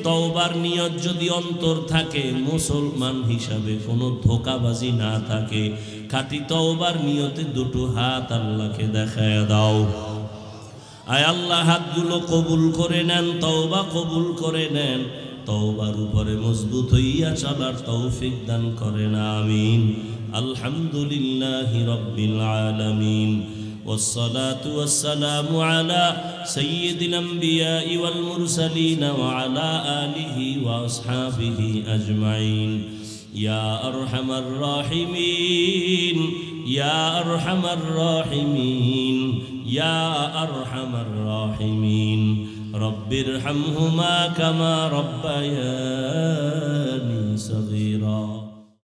S1: তওবার নিয়ত যদি অন্তর থাকে, মুসলমান হিসাবে কোনো ধোঁকাবাজি না থাকে, খাঁটি তওবার নিয়তে দুটো হাত আল্লাহকে দেখায় দাও। আয় আল্লাহ হাতগুলো কবুল করে নেন, তওবা কবুল করে নেন। তওবার উপরে মজবুত হইয়া চলার তৌফিক দান করেন আমিন। আলহামদুলিল্লাহি রাব্বিল আলামিন। والصلاة والسلام على سيد الأنبياء والمرسلين وعلى آله وأصحابه أجمعين يا أرحم الراحمين يا أرحم الراحمين يا أرحم الراحمين رب ارحمهما كما ربياني صغيرا